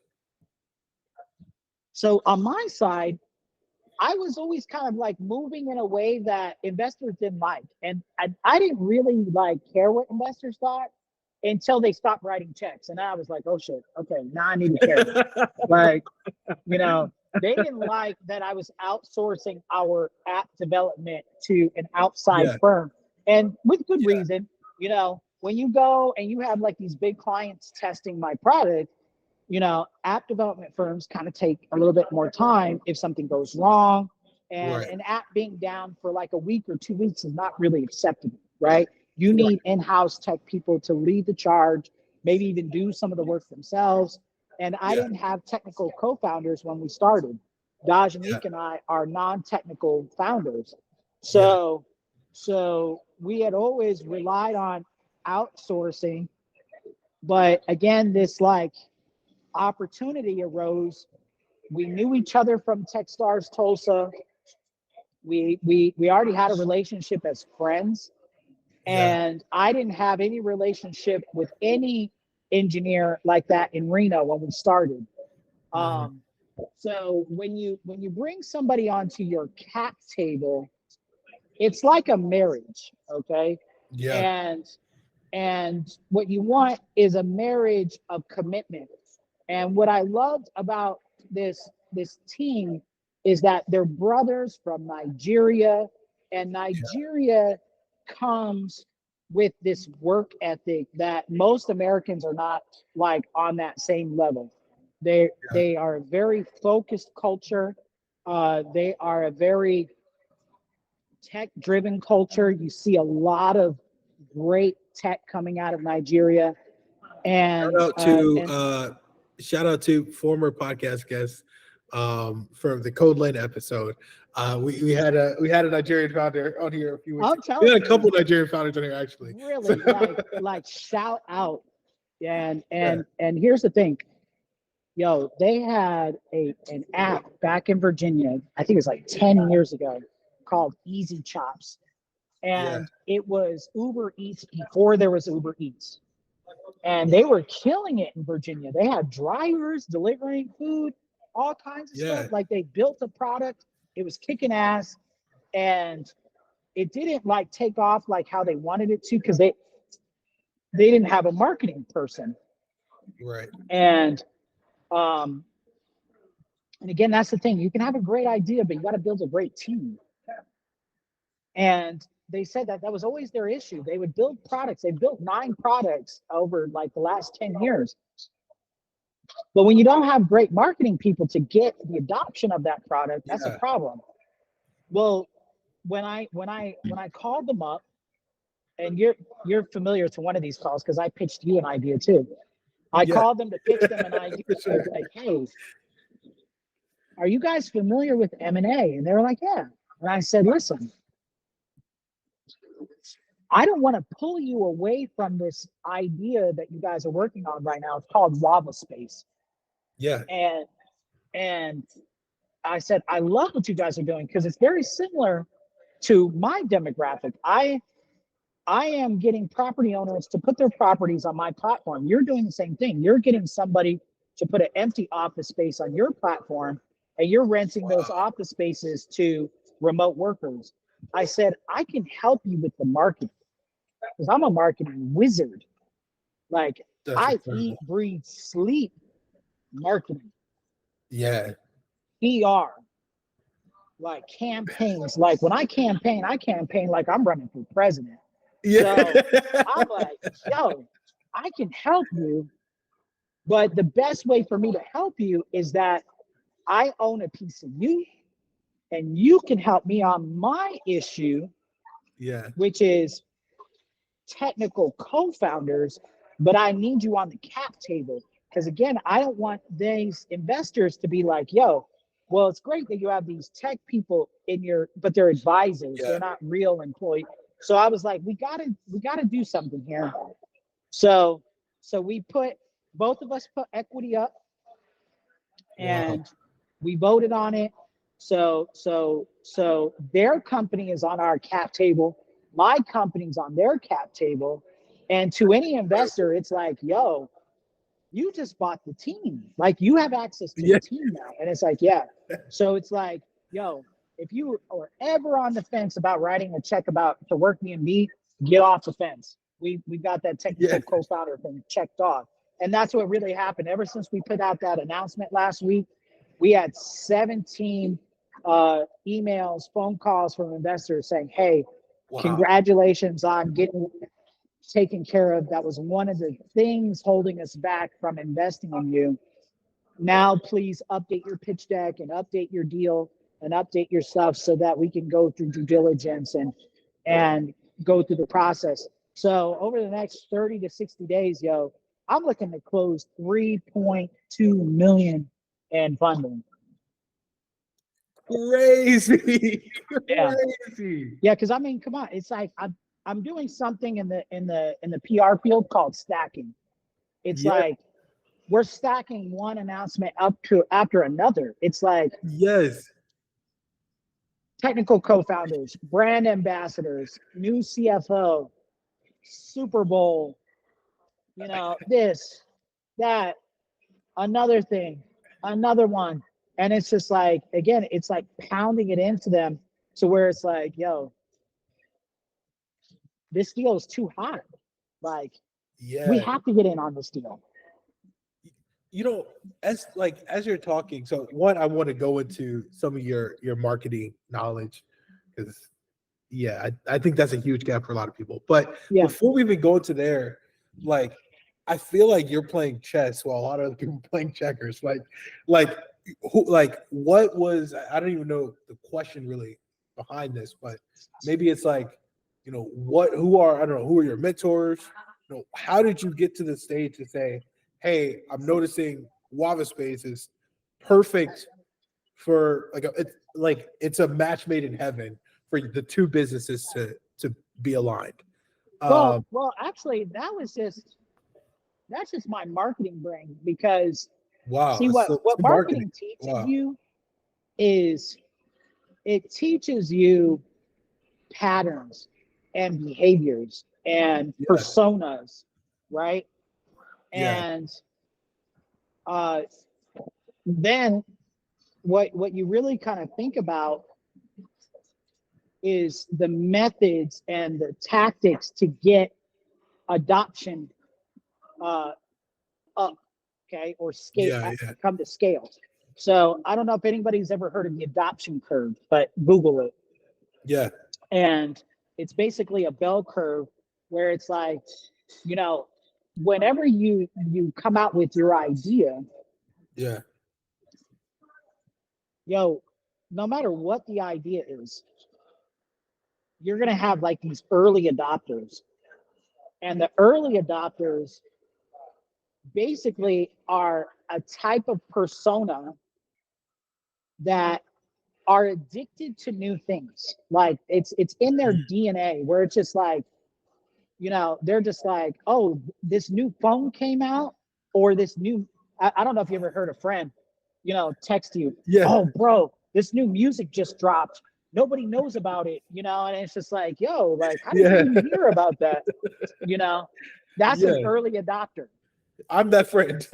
So on my side, I was always kind of like moving in a way that investors didn't like. And I didn't really like care what investors thought until they stopped writing checks. And I was like, oh shit, okay, now I need to care. Like, you know, they didn't like that I was outsourcing our app development to an outside Yeah, firm. And with good yeah, reason. You know, when you go and you have like these big clients testing my product, you know, app development firms kind of take a little bit more time if something goes wrong. And right, an app being down for like a week or 2 weeks is not really acceptable, right? You right. need in-house tech people to lead the charge, maybe even do some of the work themselves. And I Yeah, didn't have technical co-founders when we started. Daj yeah, and I are non-technical founders. yeah. So we had always relied on outsourcing. But again, this like opportunity arose. We knew each other from Techstars Tulsa. We already had a relationship as friends, Yeah. and I didn't have any relationship with any engineer like that in Reno when we started. Mhm. Um, so when you bring somebody onto your cap table, it's like a marriage, okay? Yeah. And what you want is a marriage of commitment. And what I loved about this team is that they're brothers from Nigeria, and Yeah. Nigeria comes with this work ethic that most Americans are not like on that same level. Yeah. They are a very focused culture. They are a very tech driven culture. You see a lot of great tech coming out of Nigeria. Shout And out uh, to and shout out to former podcast guests from the Code Lane episode. We had a Nigerian founder on here a few weeks I'm ago. We had telling a couple you, Nigerian founders on here actually. So really like shout out. And yeah, here's the thing, yo, they had an app back in Virginia, I think it was like 10 years ago, called Easy Chops. yeah, And it was Uber Eats before there was Uber Eats. And they were killing it in Virginia. They had drivers delivering food, all kinds of stuff. yeah, Like they built a product, it was kicking ass, and it didn't like take off like how they wanted it to because they didn't have a marketing person. right. And um, and again, that's the thing. You can have a great idea, but you got to build a great team. And they said that that was always their issue. They would build products. They built 9 products over like the last 10 years. But when you don't have great marketing people to get the adoption of that product, that's a Yeah, problem. Well, when I called them up, and you're familiar to one of these calls because I pitched you an idea too. I yeah, called them to pitch them an idea. for I was sure. like, hey, are you guys familiar with M&A? And they were like, yeah. And I said, listen, I don't want to pull you away from this idea that you guys are working on right now. It's called Lava Space. Yeah, And and I said, I love what you guys are doing because it's very similar to my demographic. I am getting property owners to put their properties on my platform. You're doing the same thing. You're getting somebody to put an empty office space on your platform, and you're renting those wow, office spaces to remote workers. I said, I can help you with the marketing because I'm a marketing wizard. Like that's I eat, incredible. breathe, sleep marketing, Yeah, PR, like campaigns. Like when I campaign like I'm running for president. So yeah, I'm like, yo, I can help you, but the best way for me to help you is that I own a piece of you and you can help me on my issue, yeah, which is technical co-founders, but I need you on the cap table. Because again, I don't want these investors to be like, yo, well, it's great that you have these tech people in your, but they're advisors. Yeah. They're not real employees. So I was like, we gotta do something here. So we put, both of us put equity up, Wow. and we voted on it. So their company is on our cap table. My company's on their cap table. And to any investor, it's like, yo, you just bought the team. Like, you have access to the Yeah. team now. And it's like, yeah. So it's like, yo, if you are ever on the fence about writing a check about to WorkBnB, get off the fence. We got that technical co-founder thing checked off. And that's what really happened. Ever since we put out that announcement last week, we had 17 emails, phone calls from investors saying, hey, Wow. congratulations on getting taken care of. That was one of the things holding us back from investing in you. Now, please update your pitch deck and update your deal and update your stuff so that we can go through due diligence and go through the process. So over the next 30 to 60 days, yo, I'm looking to close 3.2 million in funding. Crazy. Yeah. Crazy. Yeah, because I mean, come on, it's like I'm doing something in the PR field called stacking. It's Yeah. like we're stacking one announcement up to after another. It's like Yes. technical co-founders, brand ambassadors, new CFO, Super Bowl, you know, this, that, another thing, another one. And it's just like, again, it's like pounding it into them to where it's like, yo, this deal is too hot. Like, we Yeah. have to get in on this deal. You know, as you're talking, so one, I want to go into some of your marketing knowledge, because I think that's a huge gap for a lot of people. But Yeah. before we even go into there, like, I feel like you're playing chess while a lot of other people are playing checkers. What was, I don't even know the question really behind this, but maybe it's like, you know, who are your mentors? You know, how did you get to the stage to say, hey, I'm noticing Wava Space is perfect for it's a match made in heaven for the two businesses to be aligned. Well, actually, that's just my marketing brain, because Wow. see what So marketing teaches you is it teaches you patterns and behaviors and personas, right? Yeah. And then what you really kind of think about is the methods and the tactics to get adoption up, okay, or scale, come to scale. So I don't know if anybody's ever heard of the adoption curve, but Google it. Yeah. And it's basically a bell curve where it's like, you know, whenever you come out with your idea, Yeah. yo, no matter what the idea is, you're gonna have like these early adopters. And the early adopters basically are a type of persona that are addicted to new things. Like it's in their DNA, where it's just like, you know, they're just like, oh, this new phone came out, or this new, I don't know if you ever heard a friend, you know, text you, oh, bro, this new music just dropped. Nobody knows about it, you know, and it's just like, yo, like, how did you hear about that? You know, that's an early adopter. I'm that friend.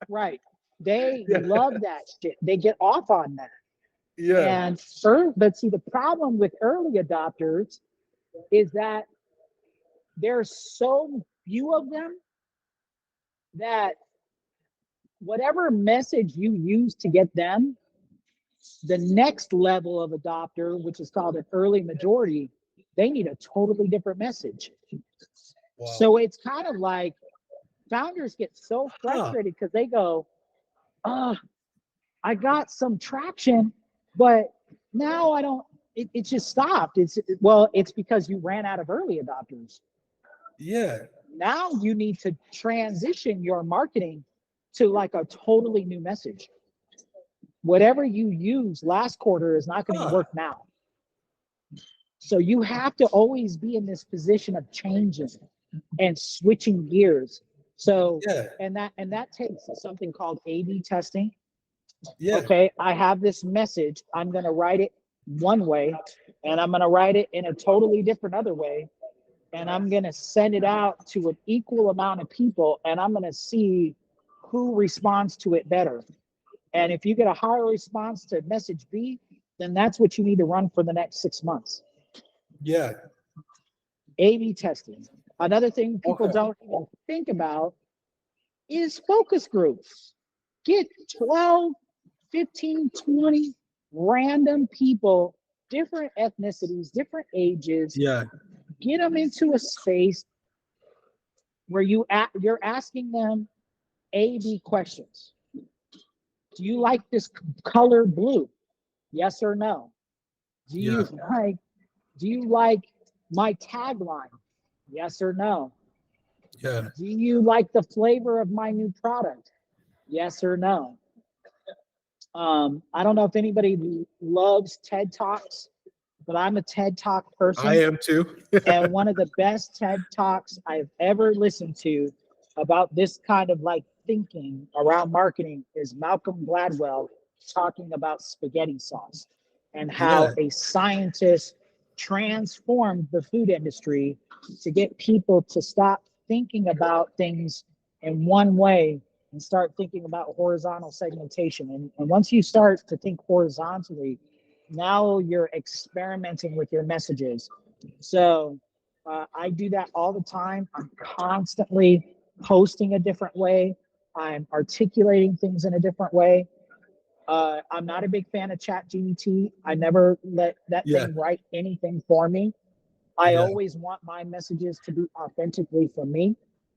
Right. They love that shit. They get off on that. Yeah. But see, the problem with early adopters is that there's so few of them that whatever message you use to get them, the next level of adopter, which is called an early majority, they need a totally different message. Wow. So it's kind of like founders get so frustrated because they go, I got some traction, but now I don't, it just stopped. It's because you ran out of early adopters. Yeah. Now you need to transition your marketing to like a totally new message. Whatever you use last quarter is not going to work now. So you have to always be in this position of changing and switching gears. So and that takes something called A/B testing. Okay, I have this message. I'm going to write it one way, and I'm going to write it in a totally different other way, and I'm going to send it out to an equal amount of people, and I'm going to see who responds to it better. And if you get a higher response to message B, then that's what you need to run for the next 6 months. Yeah. A/B testing. Another thing people don't even think about is focus groups. Get 12, 15, 20 random people, different ethnicities, different ages. Yeah. Get them into a space where you're asking them A/B questions. Do you like this color blue? Yes or no? Do you like my tagline? Yes or no? Yeah. Do you like the flavor of my new product? Yes or no? I don't know if anybody loves TED Talks, but I'm a TED Talk person. I am too. And one of the best TED Talks I've ever listened to about this kind of like thinking around marketing is Malcolm Gladwell talking about spaghetti sauce and how a scientist transformed the food industry to get people to stop thinking about things in one way and start thinking about horizontal segmentation. And once you start to think horizontally, now you're experimenting with your messages. So I do that all the time. I'm constantly posting a different way. I'm articulating things in a different way. I'm not a big fan of ChatGPT. I never let that thing write anything for me. I always want my messages to be authentically for me.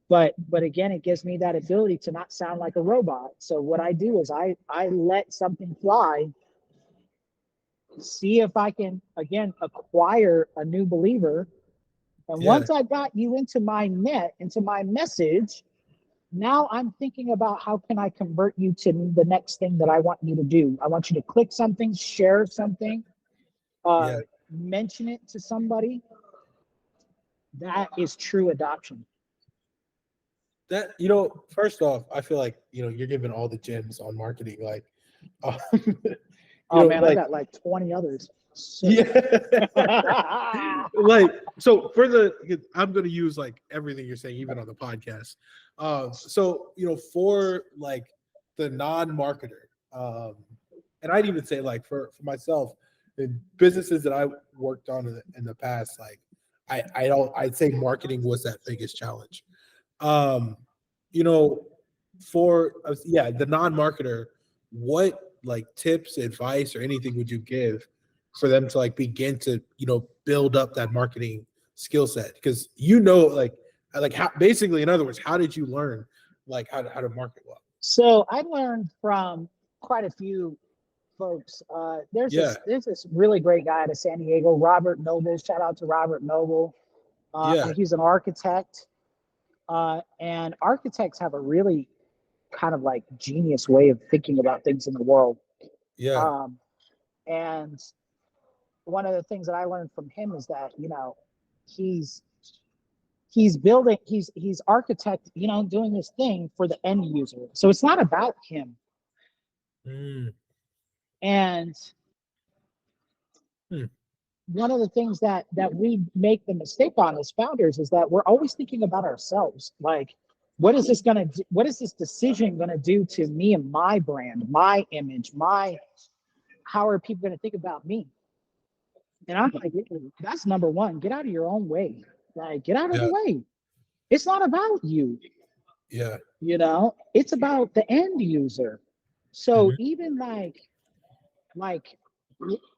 But again, it gives me that ability to not sound like a robot. So what I do is I let something fly, see if I can, again, acquire a new believer. And once I got you into my net, into my message, now I'm thinking about how can I convert you to the next thing that I want you to do. I want you to click something, share something, mention it to somebody. That is true adoption. That, first off, I feel like, you're giving all the gems on marketing. Like, oh man, I got like 20 others. Yeah. So I'm going to use like everything you're saying, even on the podcast. So, for like the non-marketer, and I'd even say like for myself, in businesses that I worked on in the past, like I'd say marketing was that biggest challenge. For the non-marketer, what like tips, advice, or anything would you give for them to like begin to build up that marketing skill set? Because like how, basically, in other words, how did you learn like how to market well? So I learned from quite a few folks. There's this really great guy out of San Diego, Robert Noble. Shout out to Robert Noble. He's an architect, and architects have a really kind of like genius way of thinking about things in the world. And one of the things that I learned from him is that he's building, he's architect, doing this thing for the end user. So it's not about him. And one of the things that we make the mistake on as founders is that we're always thinking about ourselves. Like, what is this decision gonna do to me and my brand, my image, how are people gonna think about me? And I'm like, that's number one. Get out of your own way. Like, get out of the way. It's not about you. It's about the end user. So even like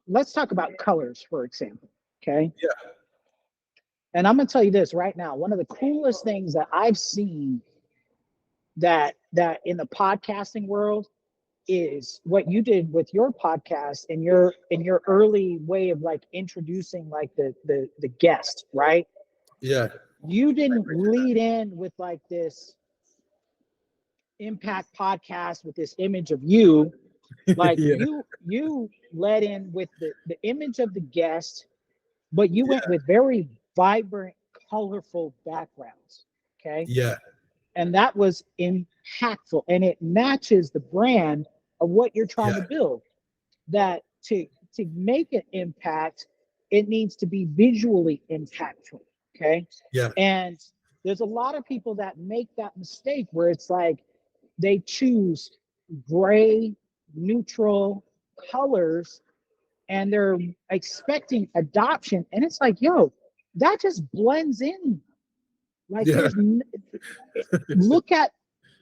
let's talk about colors, for example. Okay. And I'm gonna tell you this right now. One of the coolest things that I've seen that in the podcasting world is what you did with your podcast and your early way of like introducing like the guest, right? You didn't lead in with like this MPAKT podcast with this image of you. Like Yeah. you led in with the image of the guest, but you Yeah. went with very vibrant, colorful backgrounds. Okay. Yeah. And that was impactful, and it matches the brand of what you're trying Yeah. to build. That to make an impact, it needs to be visually impactful. Okay. Yeah. And there's a lot of people that make that mistake where it's like they choose gray, neutral colors, and they're expecting adoption. And it's like, yo, that just blends in. Like Yeah. look at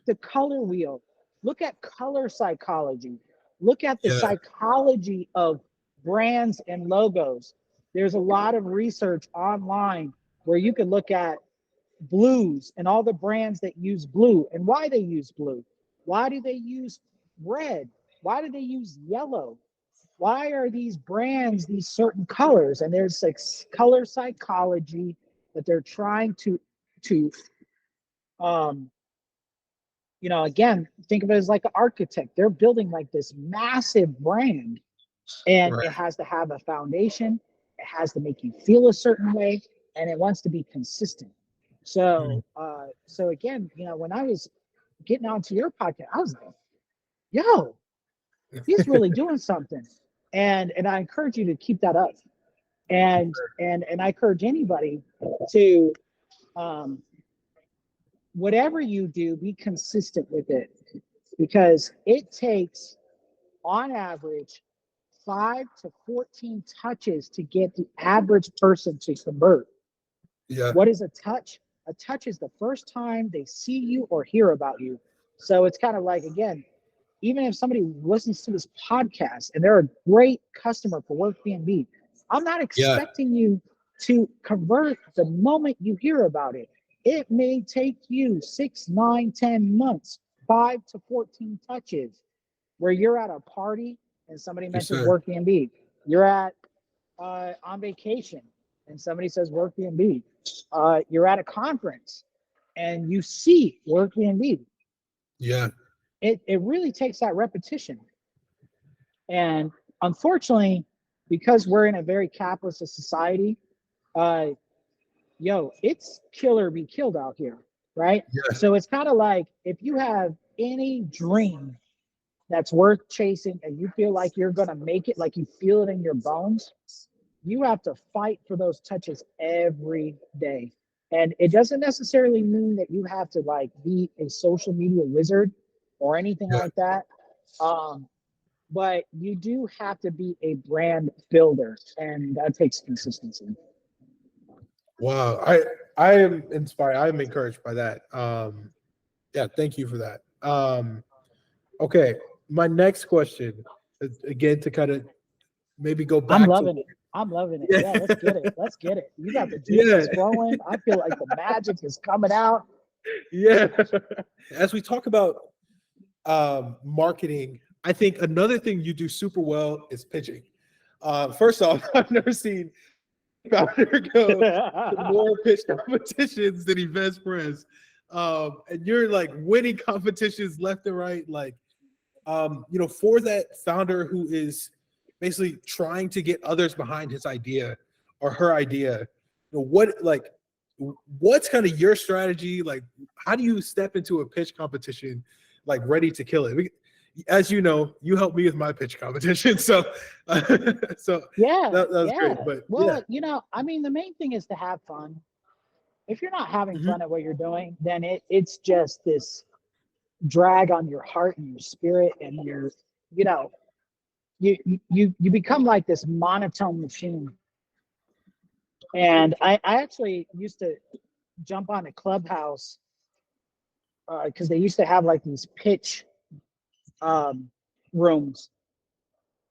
the color wheel, look at color psychology, look at the Yeah. psychology of brands and logos. There's a lot of research online where you can look at blues and all the brands that use blue and why they use blue. Why do they use red? Why do they use yellow? Why are these brands these certain colors? And there's like color psychology that they're trying to um again, think of it as like an architect. They're building like this massive brand, and Right. it has to have a foundation. It has to make you feel a certain way, and it wants to be consistent. Mm. So again, when I was getting onto your podcast, I was like, yo, he's really doing something. And I encourage you to keep that up. And I encourage anybody to um, whatever you do, be consistent with it, because it takes on average 5 to 14 touches to get the average person to convert. Yeah. What is a touch? A touch is the first time they see you or hear about you. So it's kind of like, again, even if somebody listens to this podcast and they're a great customer for WorkBnB, I'm not Yeah. expecting you to convert the moment you hear about it. It may take you 6, 9, 10 months, 5 to 14 touches, where you're at a party and somebody Yes, mentions sir. WorkBnB. You're at on vacation and somebody says WorkBnB. You're at a conference and you see WorkBnB. Yeah. It really takes that repetition. And unfortunately, because we're in a very capitalist society, uh, it's kill or be killed out here, right? Yeah. So it's kind of like if you have any dream that's worth chasing and you feel like you're going to make it, like you feel it in your bones, you have to fight for those touches every day. And it doesn't necessarily mean that you have to like be a social media wizard or anything Yeah. like that. Um, but you do have to be a brand builder, and that takes consistency. Wow. I am inspired. I am encouraged by that. Yeah, thank you for that. Okay. My next question is, again, to kind of maybe go I'm back to loving it. I'm loving it. yeah. Yeah, let's get it. Let's get it. You got the Yeah. juices flowing. I feel like the magic is coming out. Yeah. As we talk about marketing, I think another thing you do super well is pitching. First off, I've never seen founder go to more pitch competitions than Yeves Perez. And you're like winning competitions left and right. Like, for that founder who is basically trying to get others behind his idea or her idea, what's kind of your strategy? Like, how do you step into a pitch competition like ready to kill it? As you know, you helped me with my pitch competition, so so Yeah, that was yeah. great. But yeah, Well, I mean, the main thing is to have fun. If you're not having Mhm. fun at what you're doing, then it's just this drag on your heart and your spirit, and you know, you become like this monotone machine. And I actually used to jump on a Clubhouse because they used to have like these pitch um, rooms,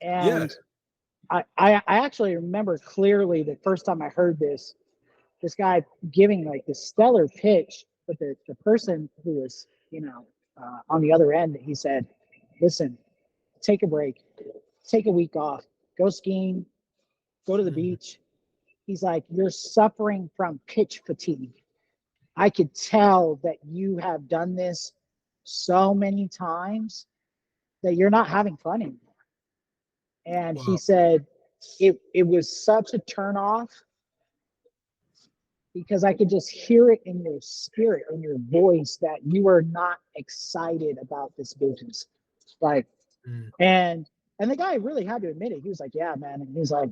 Yeah, and I actually remember clearly the first time I heard this guy giving like this stellar pitch, but the person who was on the other end, he said, "Listen, take a break, take a week off, go skiing, go to the Mhm. beach." He's like, "You're suffering from pitch fatigue." I could tell that you have done this so many times that you're not having fun anymore. And he Wow. said it was such a turn off because I could just hear it in your spirit, in your voice, that you are not excited about this business. Like, Mm. and the guy really had to admit it. He was like, yeah, man. And he's like,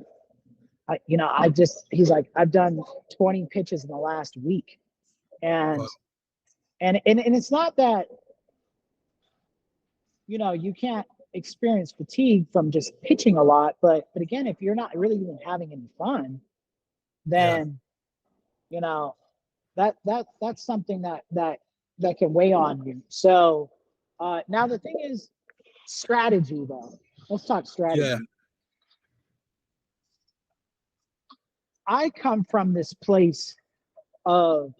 he's like, I've done 20 pitches in the last week. Wow. And it's not that, you can't experience fatigue from just pitching a lot, but again, if you're not really even having any fun, Yeah. then, you know, that's something that can weigh on you. So now the thing is strategy though. Let's talk strategy. Yeah. I come from this place of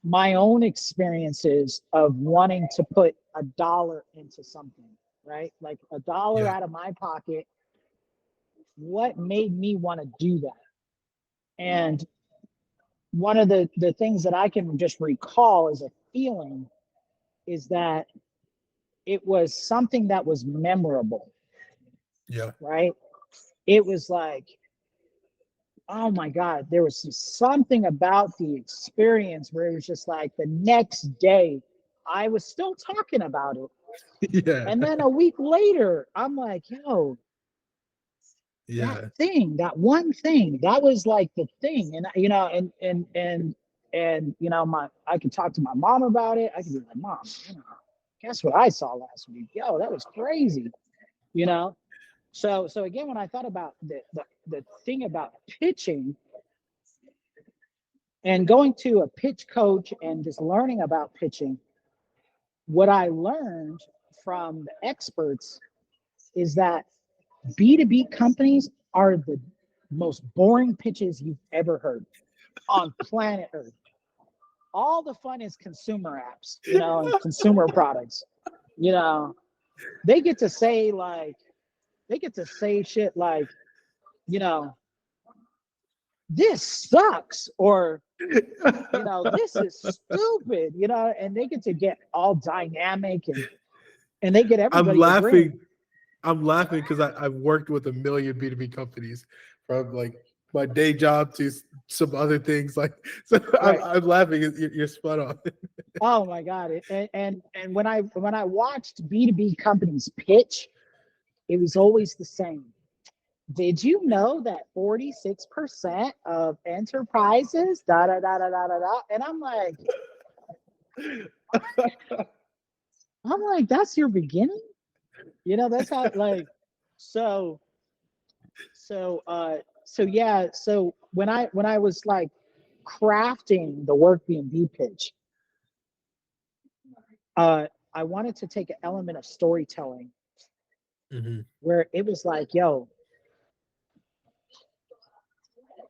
my own experiences of wanting to put $1 into something, right? Like $1 Yeah. out of my pocket. What made me want to do that? And one of the things that I can just recall as a feeling is that it was something that was memorable, Yeah. right? It was like, oh my God, there was something about the experience where it was just like the next day I was still talking about it. Yeah. And then a week later, I'm like, yo, Yeah. that one thing, that was like the thing. And I could talk to my mom about it. I could be like, Mom, guess what I saw last week? Yo, that was crazy. You know? So again, when I thought about the thing about pitching and going to a pitch coach and just learning about pitching, what I learned from the experts is that B2B companies are the most boring pitches you've ever heard on planet Earth. All the fun is consumer apps, and consumer products. They get to say shit like, this sucks, or this is stupid, and they get all dynamic and they get I'm everybody agreeing. laughing. I'm laughing because I've worked with a million B2B companies, from like my day job to some other things. Like, so Right. I'm laughing. You're spot on. Oh my God. And when I watched B2B companies pitch, it was always the same. Did you know that 46% of enterprises, da da da da da da da? And I'm like, that's your beginning? That's how, like, so yeah. So when I was like crafting the WorkBnB pitch, I wanted to take an element of storytelling where it was like, yo,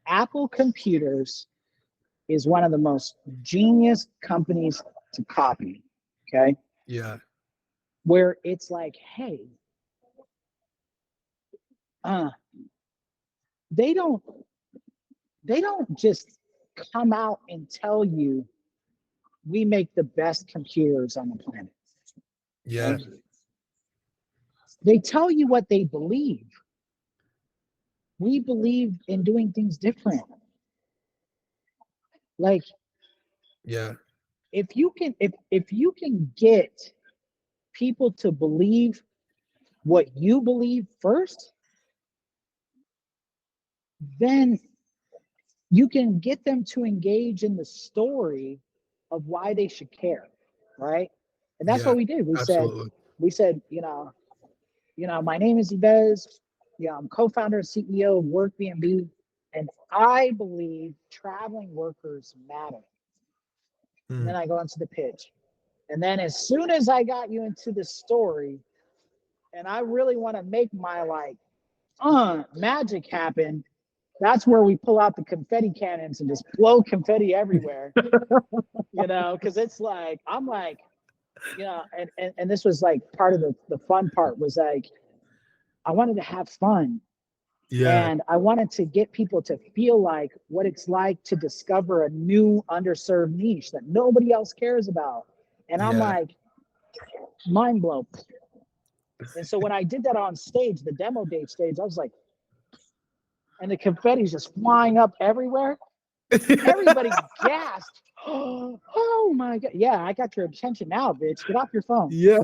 Apple Computers is one of the most genius companies to copy. Okay. Yeah. Where it's like, hey, they don't just come out and tell you we make the best computers on the planet. Yeah. Right? They tell you what they believe. We believe in doing things different. Like, Yeah. if you can get people to believe what you believe first, then you can get them to engage in the story of why they should care, right? And that's Yeah. what we did. Absolutely. We said, my name is Yeves. Yeah, I'm co-founder and CEO of WorkBnB, and I believe traveling workers matter. And then I go into the pitch. And then as soon as I got you into the story, and I really want to make my magic happen, that's where we pull out the confetti cannons and just blow confetti everywhere. Because it's like, I'm like, and this was like part of the fun part was like, I wanted to have fun. Yeah. And I wanted to get people to feel like what it's like to discover a new underserved niche that nobody else cares about. And I'm Yeah. like, mind blown. And so when I did that on stage, the demo day stage, I was like, and the confetti's just flying up everywhere. Everybody gasped. Oh my God. Yeah, I got your attention now, bitch. Get off your phone. Yeah.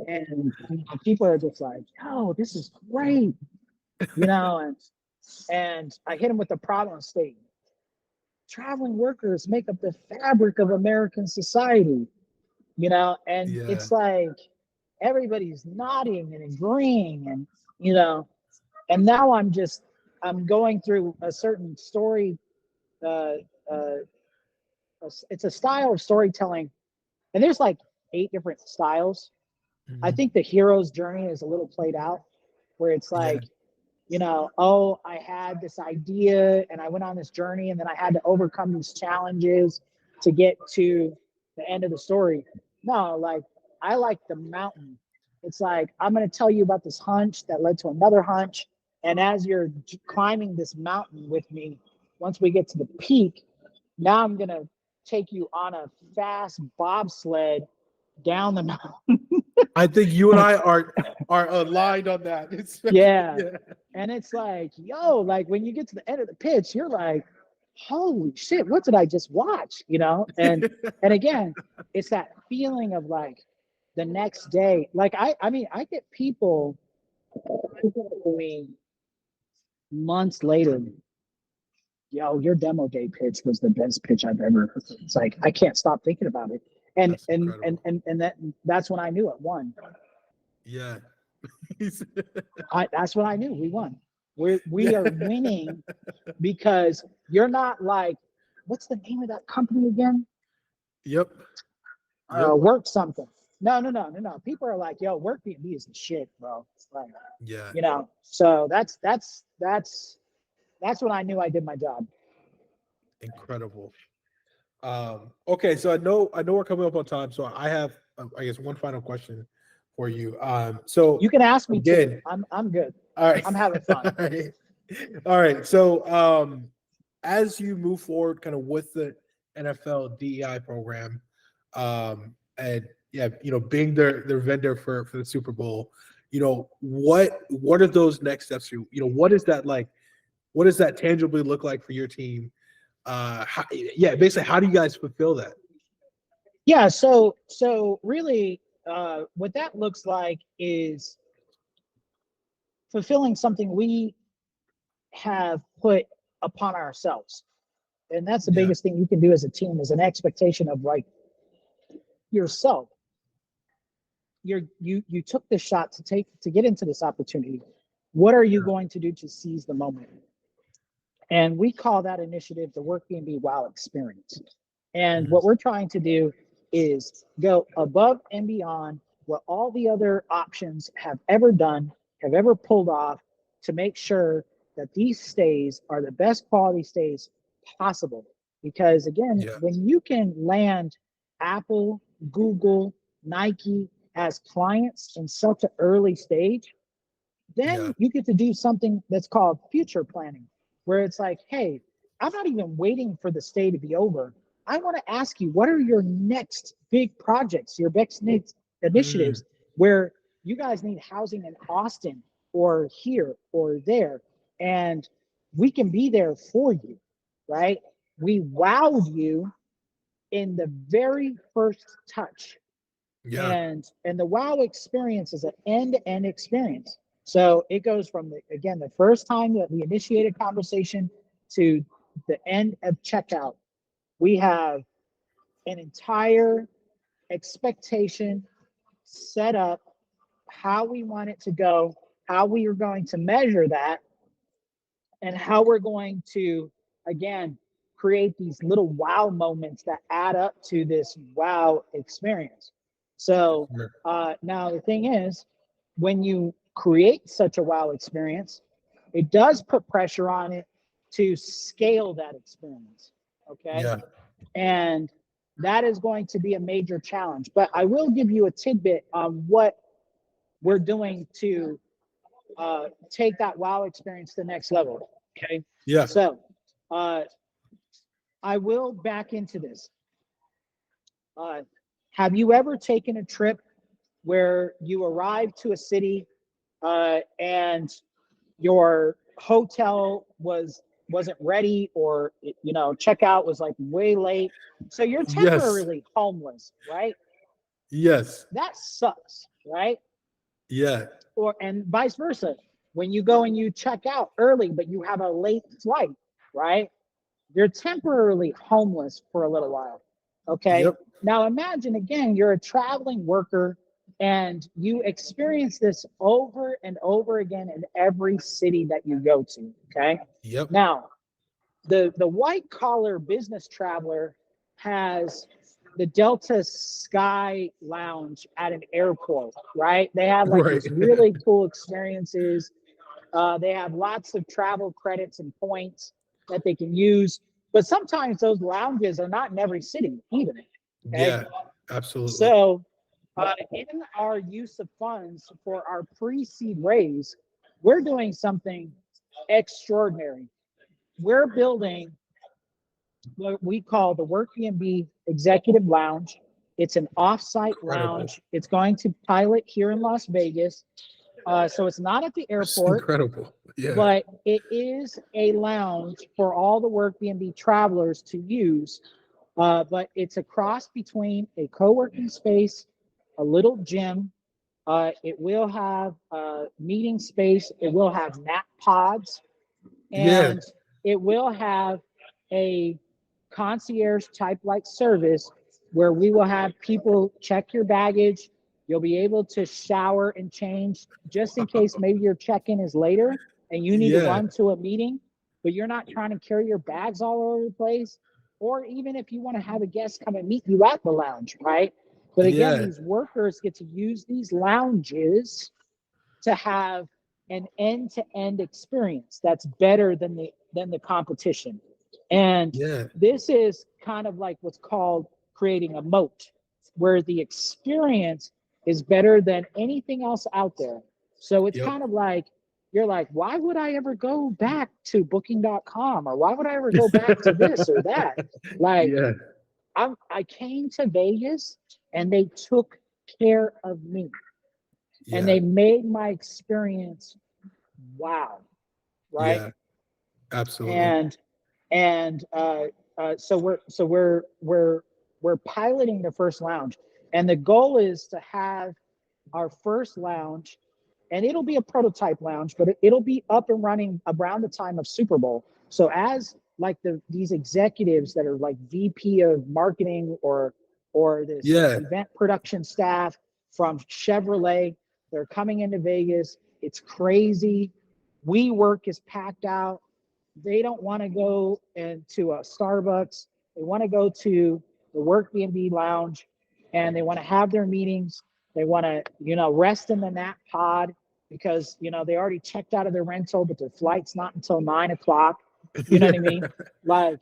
And people are just like, oh, this is great. And I hit them with the problem statement. Traveling workers make up the fabric of American society, and Yeah. it's like everybody's nodding and agreeing, and now I'm going through a certain story. Uh, uh, it's a style of storytelling, and there's like 8 different styles. I Mhm. think the hero's journey is a little played out, where it's Yeah. like, oh, I had this idea and I went on this journey and then I had to overcome these challenges to get to the end of the story. No, like I like the mountain. It's like, I'm going to tell you about this hunch that led to another hunch. And as you're climbing this mountain with me, once we get to the peak, now I'm going to take you on a fast bobsled down the mountain. I think you and I are aligned on that. Yeah. Yeah. And it's like, yo, like when you get to the end of the pitch, you're like, holy shit, what did I just watch? And again, it's that feeling of like the next day. Like I mean, I get people months later, yo, your demo day pitch was the best pitch I've ever heard. It's like I can't stop thinking about it. And That's and and incredible. and that's when I knew it won. Yeah. That's when I knew we won. We Yeah. are winning because you're not like, what's the name of that company again? Yep. Yep. Work something. No. People are like, yo, WorkBnB is the shit, bro. Like, Yeah. So that's when I knew I did my job. Incredible. Okay, so I know we're coming up on time, so I have I guess one final question for you. So You can ask me too. again, I'm good. all right, I'm having fun. all right, all right. So as you move forward, kind of with the NFL DEI program, and yeah, being their vendor for the Super Bowl, what are those next steps? What is that like? What does that tangibly look like for your team? Basically, how do you guys fulfill that? Yeah. So really, what that looks like is fulfilling something we have put upon ourselves. And that's the Yeah, biggest thing you can do as a team is an expectation of like yourself. You took this shot to get into this opportunity. What are you going to do to seize the moment? And we call that initiative the WorkBnB Wow Experience. And mhm, what we're trying to do is go above and beyond what all the other options have ever done, have ever pulled off to make sure that these stays are the best quality stays possible. Because again, yeah, when you can land Apple, Google, Nike as clients in such an early stage, yeah, then you get to do something that's called future planning, where it's like, hey, I'm not even waiting for the stay to be over. I want to ask you, what are your next big projects, your next mm, initiatives where you guys need housing in Austin or here or there? And we can be there for you, right? We wowed you in the very first touch, yeah, and the wow experience is an end-to-end experience. So it goes from the first time that we initiate a conversation to the end of checkout. We have an entire expectation set up, how we want it to go, how we are going to measure that, and how we're going to, again, create these little wow moments that add up to this wow experience. So sure. now the thing is, when you create such a wow experience, it does put pressure on it to scale that experience. Okay. Yeah, And that is going to be a major challenge. But I will give you a tidbit on what we're doing to take that wow experience to the next level. Okay. Yeah. So I will back into this. Have you ever taken a trip where you arrive to a city and your hotel wasn't ready, or checkout was like way late, so you're Yes. temporarily homeless, right? Yes. That sucks, right? Yeah. And vice versa, when you go and you check out early but you have a late flight, right? You're temporarily homeless for a little while. Okay. Yep. Now imagine again, you're a traveling worker and you experience this over and over again in every city that you go to. Okay. Yep. Now, the white collar business traveler has the Delta Sky Lounge at an airport, right? They have like Right. these really cool experiences. They have lots of travel credits and points that they can use. But sometimes those lounges are not in every city either. Okay. Yeah. Absolutely. So, in our use of funds for our pre-seed raise, we're doing something extraordinary. We're building what we call the WorkBnB Executive Lounge. It's an off-site Incredible. lounge. It's going to pilot here in Las Vegas. So it's not at the That's airport, incredible. Yeah. but it is a lounge for all the WorkBnB travelers to use. But it's a cross between a co-working space, a little gym. It will have a meeting space. It will have nap pods, Yeah. and it will have a concierge type like service where we will have people check your baggage. You'll be able to shower and change just in case maybe your check-in is later and you need to Yeah. run to a meeting, but you're not trying to carry your bags all over the place. Or even if you want to have a guest come and meet you at the lounge, right? But again, Yeah. these workers get to use these lounges to have an end-to-end experience that's better than the competition. And Yeah. this is kind of like what's called creating a moat, where the experience is better than anything else out there. So it's Yep. kind of like, you're like, why would I ever go back to booking.com, or why would I ever go back to this or that? Like, Yeah. I came to Vegas and they took care of me and Yeah. they made my experience wow, right? Yeah. Absolutely. And we're piloting the first lounge, and the goal is to have our first lounge, and it'll be a prototype lounge, but it'll be up and running around the time of Super Bowl. So as like these executives that are like VP of marketing or this Yeah. event production staff from Chevrolet, they're coming into Vegas. It's crazy. WeWork is packed out. They don't want to go into a Starbucks. They want to go to the WorkBnB lounge, and they want to have their meetings. They want to, rest in the nap pod because, they already checked out of their rental, but their flight's not until 9:00. You know what I mean? Like,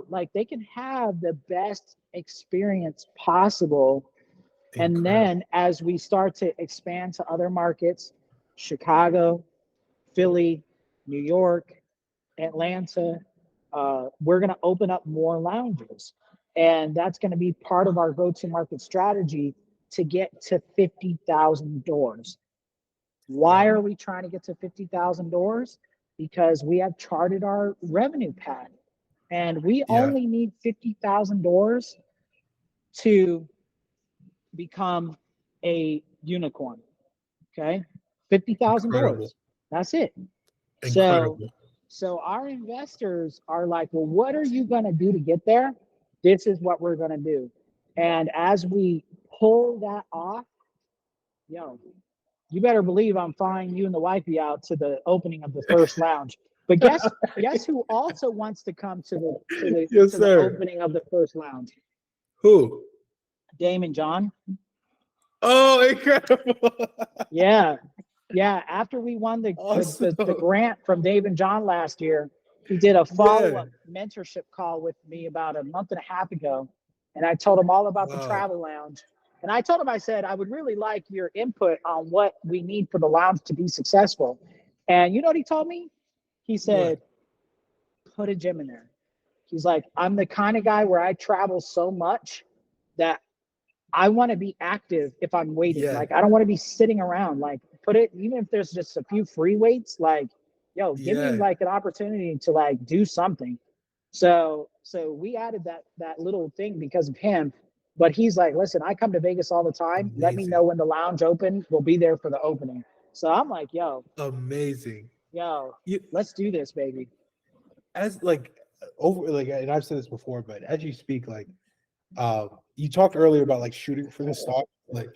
like they can have the best experience possible. And Incredible. then as we start to expand to other markets, Chicago, Philly, New York, Atlanta, we're going to open up more lounges. And that's going to be part of our go-to-market strategy to get to 50,000 doors. Why are we trying to get to 50,000 doors? Because we have charted our revenue path. And we only need 50,000 doors to become a unicorn. Okay? 50,000 doors. That's it. Incredible. So our investors are like, well, what are you going to do to get there? This is what we're going to do. And as we pull that off, you better believe I'm flying you and the wifey out to the opening of the first lounge. But guess who also wants to come to the opening of the first lounge? Who? Dame and John. Oh, incredible. Yeah. After we won the grant from Dave and John last year, he did a follow-up mentorship call with me about a month and a half ago. And I told him all about the travel lounge. And I told him, I said, I would really like your input on what we need for the lounge to be successful. And you know what he told me? He said, What? put a gym in there. He's like, I'm the kind of guy where I travel so much that I want to be active if I'm waiting. Yeah. Like, I don't want to be sitting around. Like, put it, even if there's just a few free weights, like, yo, give me Yeah. like an opportunity to like do something. So we added that little thing because of him. But he's like, listen, I come to Vegas all the time. Let me Amazing. know when the lounge open. We'll be there for the opening. So I'm like, Amazing. You let's do this, baby. as like over like, and I've said this before, but as you speak, like you talked earlier about like shooting for the stars. Like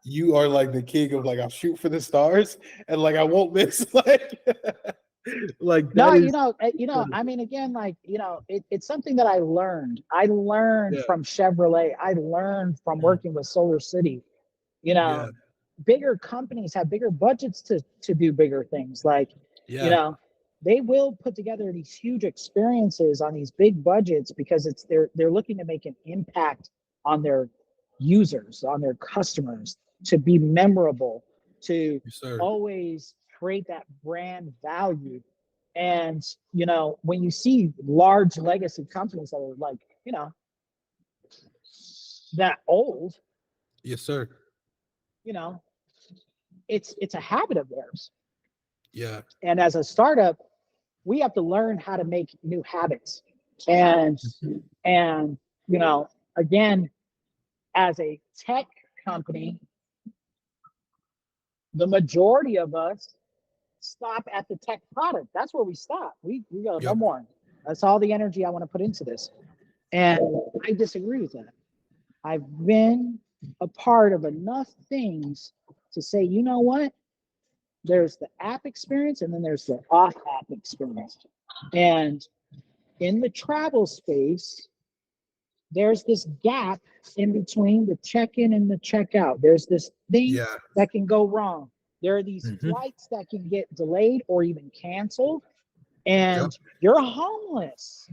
you are like the king of like I'll shoot for the stars and like I won't miss like No, that is I mean, again, like, it's something that I learned. I learned yeah, from Chevrolet. I learned from mm, working with Solar City. You yeah, know, bigger companies have bigger budgets to do bigger things. Like, you yeah, know, they will put together these huge experiences on these big budgets because they're looking to make an impact on their users, on their customers, to be memorable, to yes, sir. always create that brand value. And when you see large legacy companies that are like, that old, Yes, sir. you know, it's a habit of theirs. Yeah. And as a startup, we have to learn how to make new habits. And Mhm. and again, as a tech company, the majority of us stop at the tech product. That's where we stop. We go, no Yep. more. That's all the energy I want to put into this. And I disagree with that. I've been a part of enough things to say, you know what? There's the app experience and then there's the off app experience. And in the travel space, there's this gap in between the check-in and the checkout. There's this thing Yeah. that can go wrong. There are these Hmm. flights that can get delayed or even canceled, Yep. and you're homeless.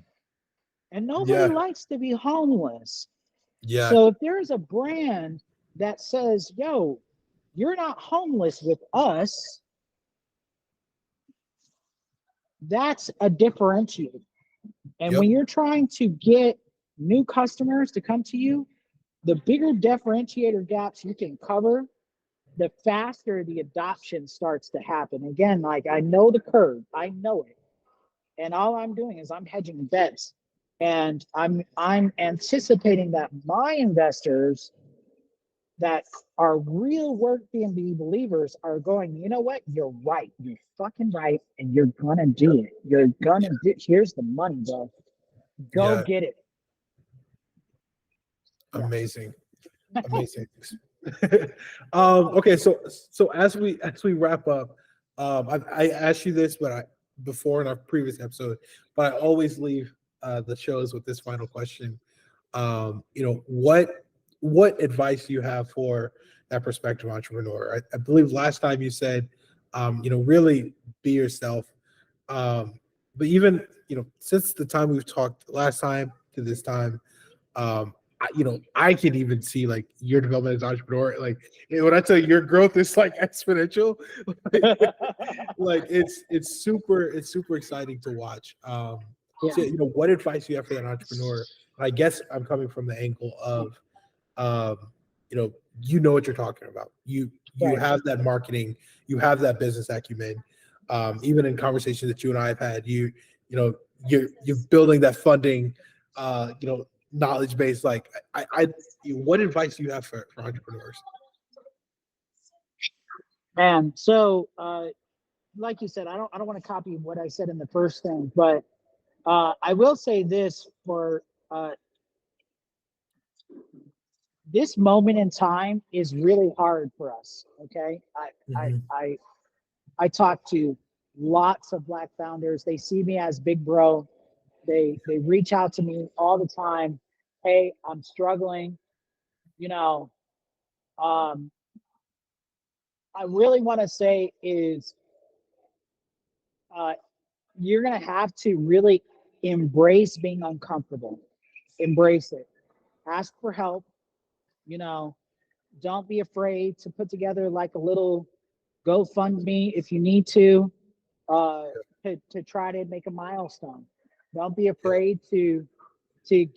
And nobody Yeah. likes to be homeless. Yeah. So if there's a brand that says, yo, you're not homeless with us, that's a differentiator. And Yep. when you're trying to get new customers to come to you, the bigger differentiator gaps you can cover, the faster the adoption starts to happen. Again, like, I know the curve, I know it. And all I'm doing is I'm hedging bets. And I'm anticipating that my investors that are real WorkBnB believers are going, you know what? You're right. You're fucking right. And you're gonna do it. You're gonna do, here's the money, bro. Go Yeah. get it. Yeah. Amazing. Amazing. Okay, so as we wrap up, I asked you this, but I before in our previous episode, but I always leave the shows with this final question. What advice do you have for that prospective entrepreneur? I believe last time you said, really be yourself. But even since the time we've talked last time to this time, I can even see like your development as an entrepreneur. Like when I tell you your growth is like exponential, like it's super exciting to watch. Yeah. So what advice do you have for that entrepreneur? I guess I'm coming from the angle of, you know what you're talking about. You Right. have that marketing, you have that business acumen. Even in conversations that you and I have had, you're building that funding, knowledge base. Like what advice do you have for entrepreneurs? And so, like you said, I don't want to copy what I said in the first thing, but I will say this for this moment in time is really hard for us. Okay, I Mhm. I I talk to lots of Black founders. They see me as big bro. They reach out to me all the time. Hey, I'm struggling. You know, um, I really want to say is uh, you're gonna have to really embrace being uncomfortable. Embrace it. Ask for help. You know, Don't be afraid to put together like a little GoFundMe if you need uh, to try to make a milestone. Don't be Yeah. afraid to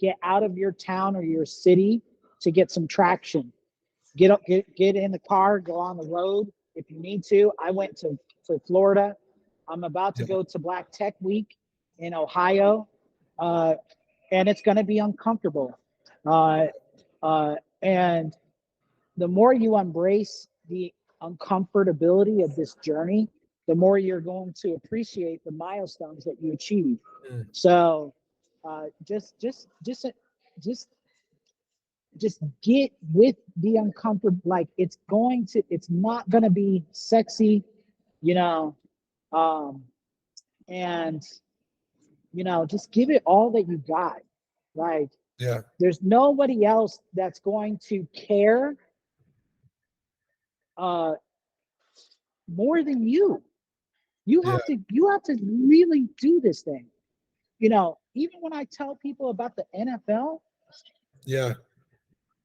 get out of your town or your city to get some traction. Get in the car, go on the road if you need to. I went to Florida. I'm about to Yeah. go to Black Tech Week in Ohio, uh, and it's going to be uncomfortable. Uh, and the more you embrace the uncomfortability of this journey, the more you're going to appreciate the milestones that you achieve. Mm. So, just just get with the uncomfortable. Like it's not going to be sexy, you know, um, and just give it all that you got. Like Yeah. there's nobody else that's going to care uh, more than you. Yeah. You have to really do this thing. Even when I tell people about the NFL, Yeah.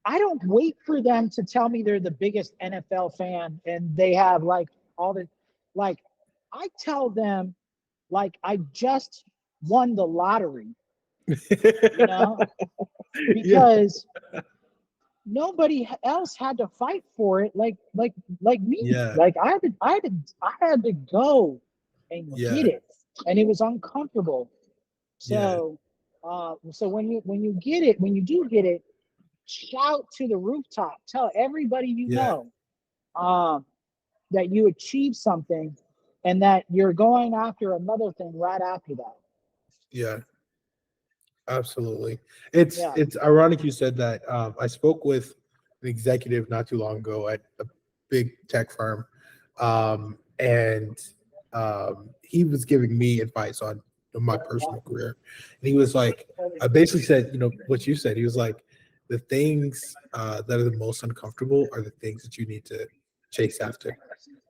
I don't wait for them to tell me they're the biggest NFL fan and they have like all the like I tell them like I just won the lottery, you know, Yeah. because nobody else had to fight for it like me. Yeah. Like I had to go and Yeah. get it, and it was uncomfortable. Yeah. So when you get it, when you do get it, shout to the rooftop. Tell everybody you Yeah. know um, that you achieved something, and that you're going after another thing right after that. Yeah. Absolutely. It's Yeah, it's ironic you said that. I spoke with an executive not too long ago at a big tech firm, and he was giving me advice on my personal career, and he was like, I basically said, what you said. He was like, the things that are the most uncomfortable are the things that you need to chase after.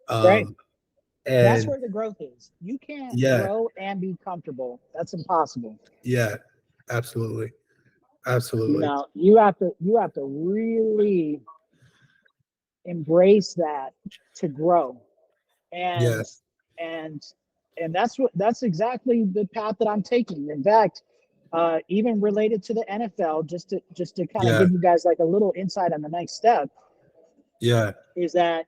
right. Um, That's and where the growth is. You can't yeah, grow and be comfortable. That's impossible. yeah, absolutely, absolutely, You have to really embrace that to grow. yeah, And and and that's exactly the path that I'm taking. In fact, even related to the NFL, just to kind of yeah, give you guys like a little insight on the next step, yeah, is that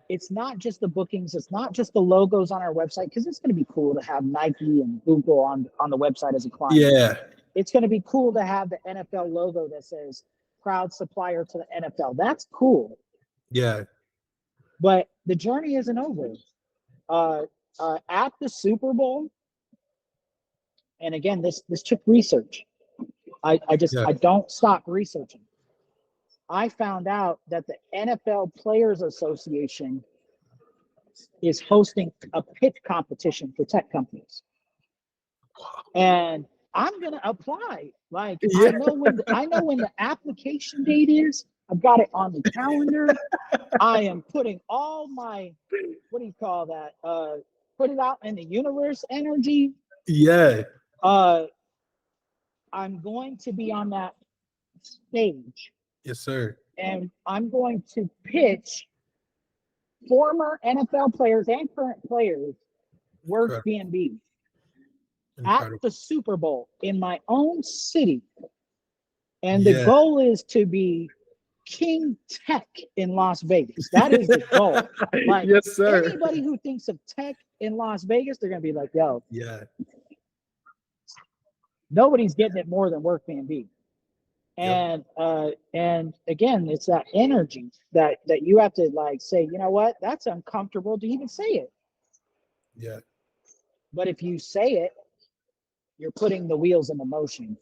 it's not just the bookings, it's not just the logos on our website, because it's going to be cool to have Nike and Google on the website as a client. yeah, It's going to be cool to have the NFL logo that says proud supplier to the NFL. That's cool. yeah, But the journey isn't over. Uh, at the Super Bowl, and again, this took research. yeah. I don't stop researching. I found out that the NFL Players Association is hosting a pitch competition for tech companies, and I'm gonna apply. Like Yeah, I know when the application date is. I've got it on the calendar. I am putting all my, what do you call that? Put it out in the universe energy. yeah, Uh, I'm going to be on that stage, yes, sir. and I'm going to pitch former NFL players and current players Incredible, WorkBnB at incredible. the Super Bowl in my own city. And the Yeah, goal is to be King Tech in Las Vegas. That is the goal. Like yes, sir. anybody who thinks of tech in Las Vegas, they're going to be like, yo, Yeah, nobody's getting it more than WorkBnB. yep, And again, it's that energy that you have to like say, you know what, that's uncomfortable to even say it. yeah, But if you say it, you're putting the wheels in motion.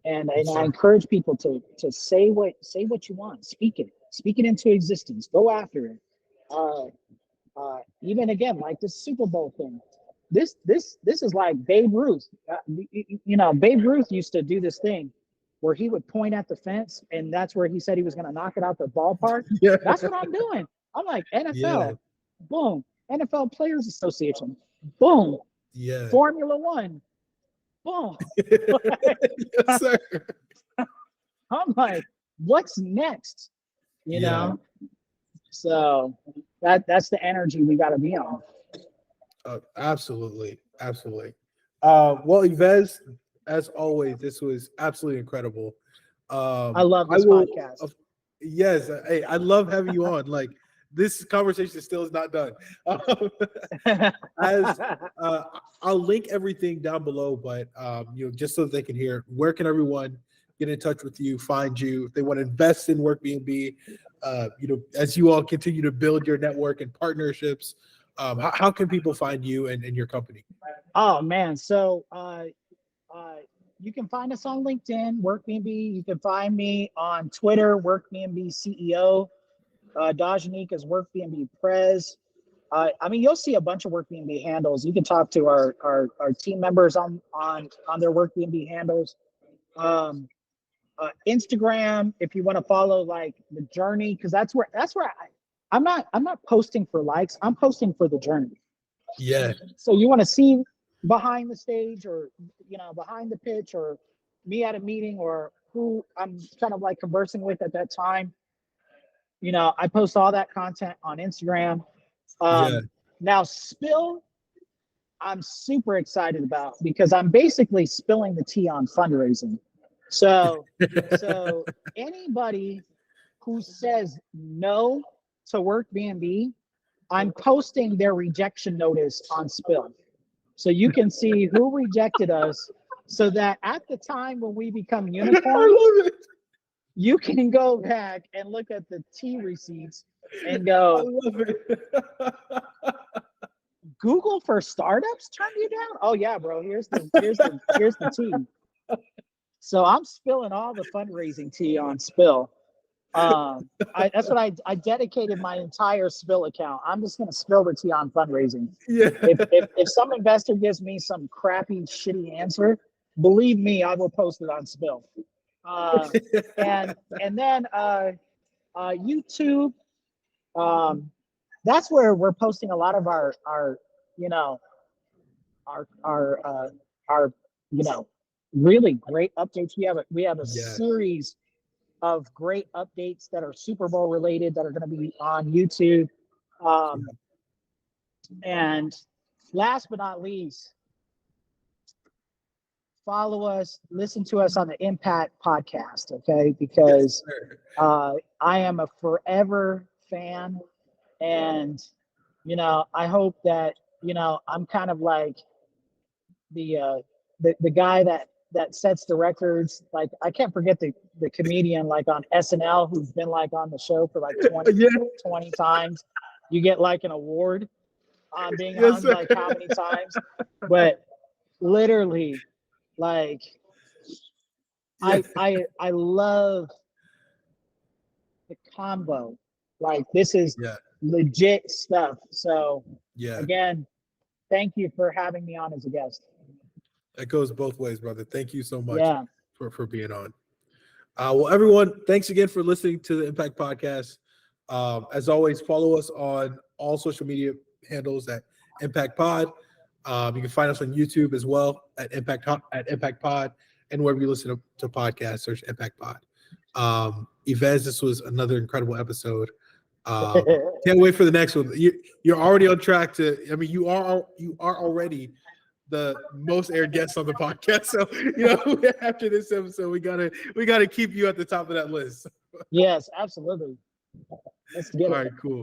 And yes, I sir. encourage people to say what you want, speak it into existence, go after it. Uh, Even again, like this Super Bowl thing. This is like Babe Ruth. Babe Ruth used to do this thing where he would point at the fence, and that's where he said he was going to knock it out the ballpark. Yeah, That's what I'm doing. I'm like yeah, NFL, boom. NFL Players Association, boom. yeah. Formula One, boom. Yes, sir. I'm like, what's next? you know? So that's the energy we got to be on. Absolutely. Well, Yves, as always, this was absolutely incredible. I love this will, podcast. yes. Hey, I love having you on. Like, this conversation still is not done. As I'll link everything down below, but just so they can hear, where can everyone get in touch with you, find you, if they want to invest in WorkBnB, as you all continue to build your network and partnerships, how can people find you and your company? Oh man, so you can find us on LinkedIn, WorkBnB. You can find me on Twitter, WorkBnB CEO. Dajanique is WorkBnB Prez. You'll see a bunch of WorkBnB handles. You can talk to our team members on their WorkBnB handles. Instagram, if you want to follow like the journey, because that's where I'm not posting for likes. I'm posting for the journey. Yeah. So you want to see behind the stage, or behind the pitch, or me at a meeting, or who I'm kind of like conversing with at that time. I post all that content on Instagram. Now Spill, I'm super excited about, because I'm basically spilling the tea on fundraising. So anybody who says no to WorkBnB, I'm posting their rejection notice on Spill. So you can see who rejected us, so that at the time when we become unicorn, you can go back and look at the T receipts and go, I love it. Google for startups turned you down? Oh yeah, bro. Here's the T. So I'm spilling all the fundraising tea on Spill. That's what I dedicated my entire Spill account. I'm just gonna spill the tea on fundraising. Yeah. If some investor gives me some crappy, shitty answer, believe me, I will post it on Spill. And then YouTube. That's where we're posting a lot of our really great updates. We have a series of great updates that are Super Bowl related that are going to be on YouTube. And last but not least, follow us, listen to us on the MPAKT Podcast, okay? Because I am a forever fan, and I hope that I'm kind of like the guy that sets the records. Like, I can't forget the comedian like on SNL who's been like on the show for like 20 times. You get like an award on being on like how many times, but literally, like, I love the combo. Like, this is legit stuff. So again, thank you for having me on as a guest. It goes both ways, brother. Thank you so much for being on. Well, everyone, thanks again for listening to the MPAKT Podcast. As always, follow us on all social media handles at MPAKT Pod. You can find us on YouTube as well at MPAKT Pod, and wherever you listen to podcasts, search MPAKT Pod. Yeves, this was another incredible episode. Can't wait for the next one. You're already on track to. I mean, you are already the most aired guest on the podcast. So after this episode, we gotta keep you at the top of that list. Yes, absolutely. Let's get it. All right, cool.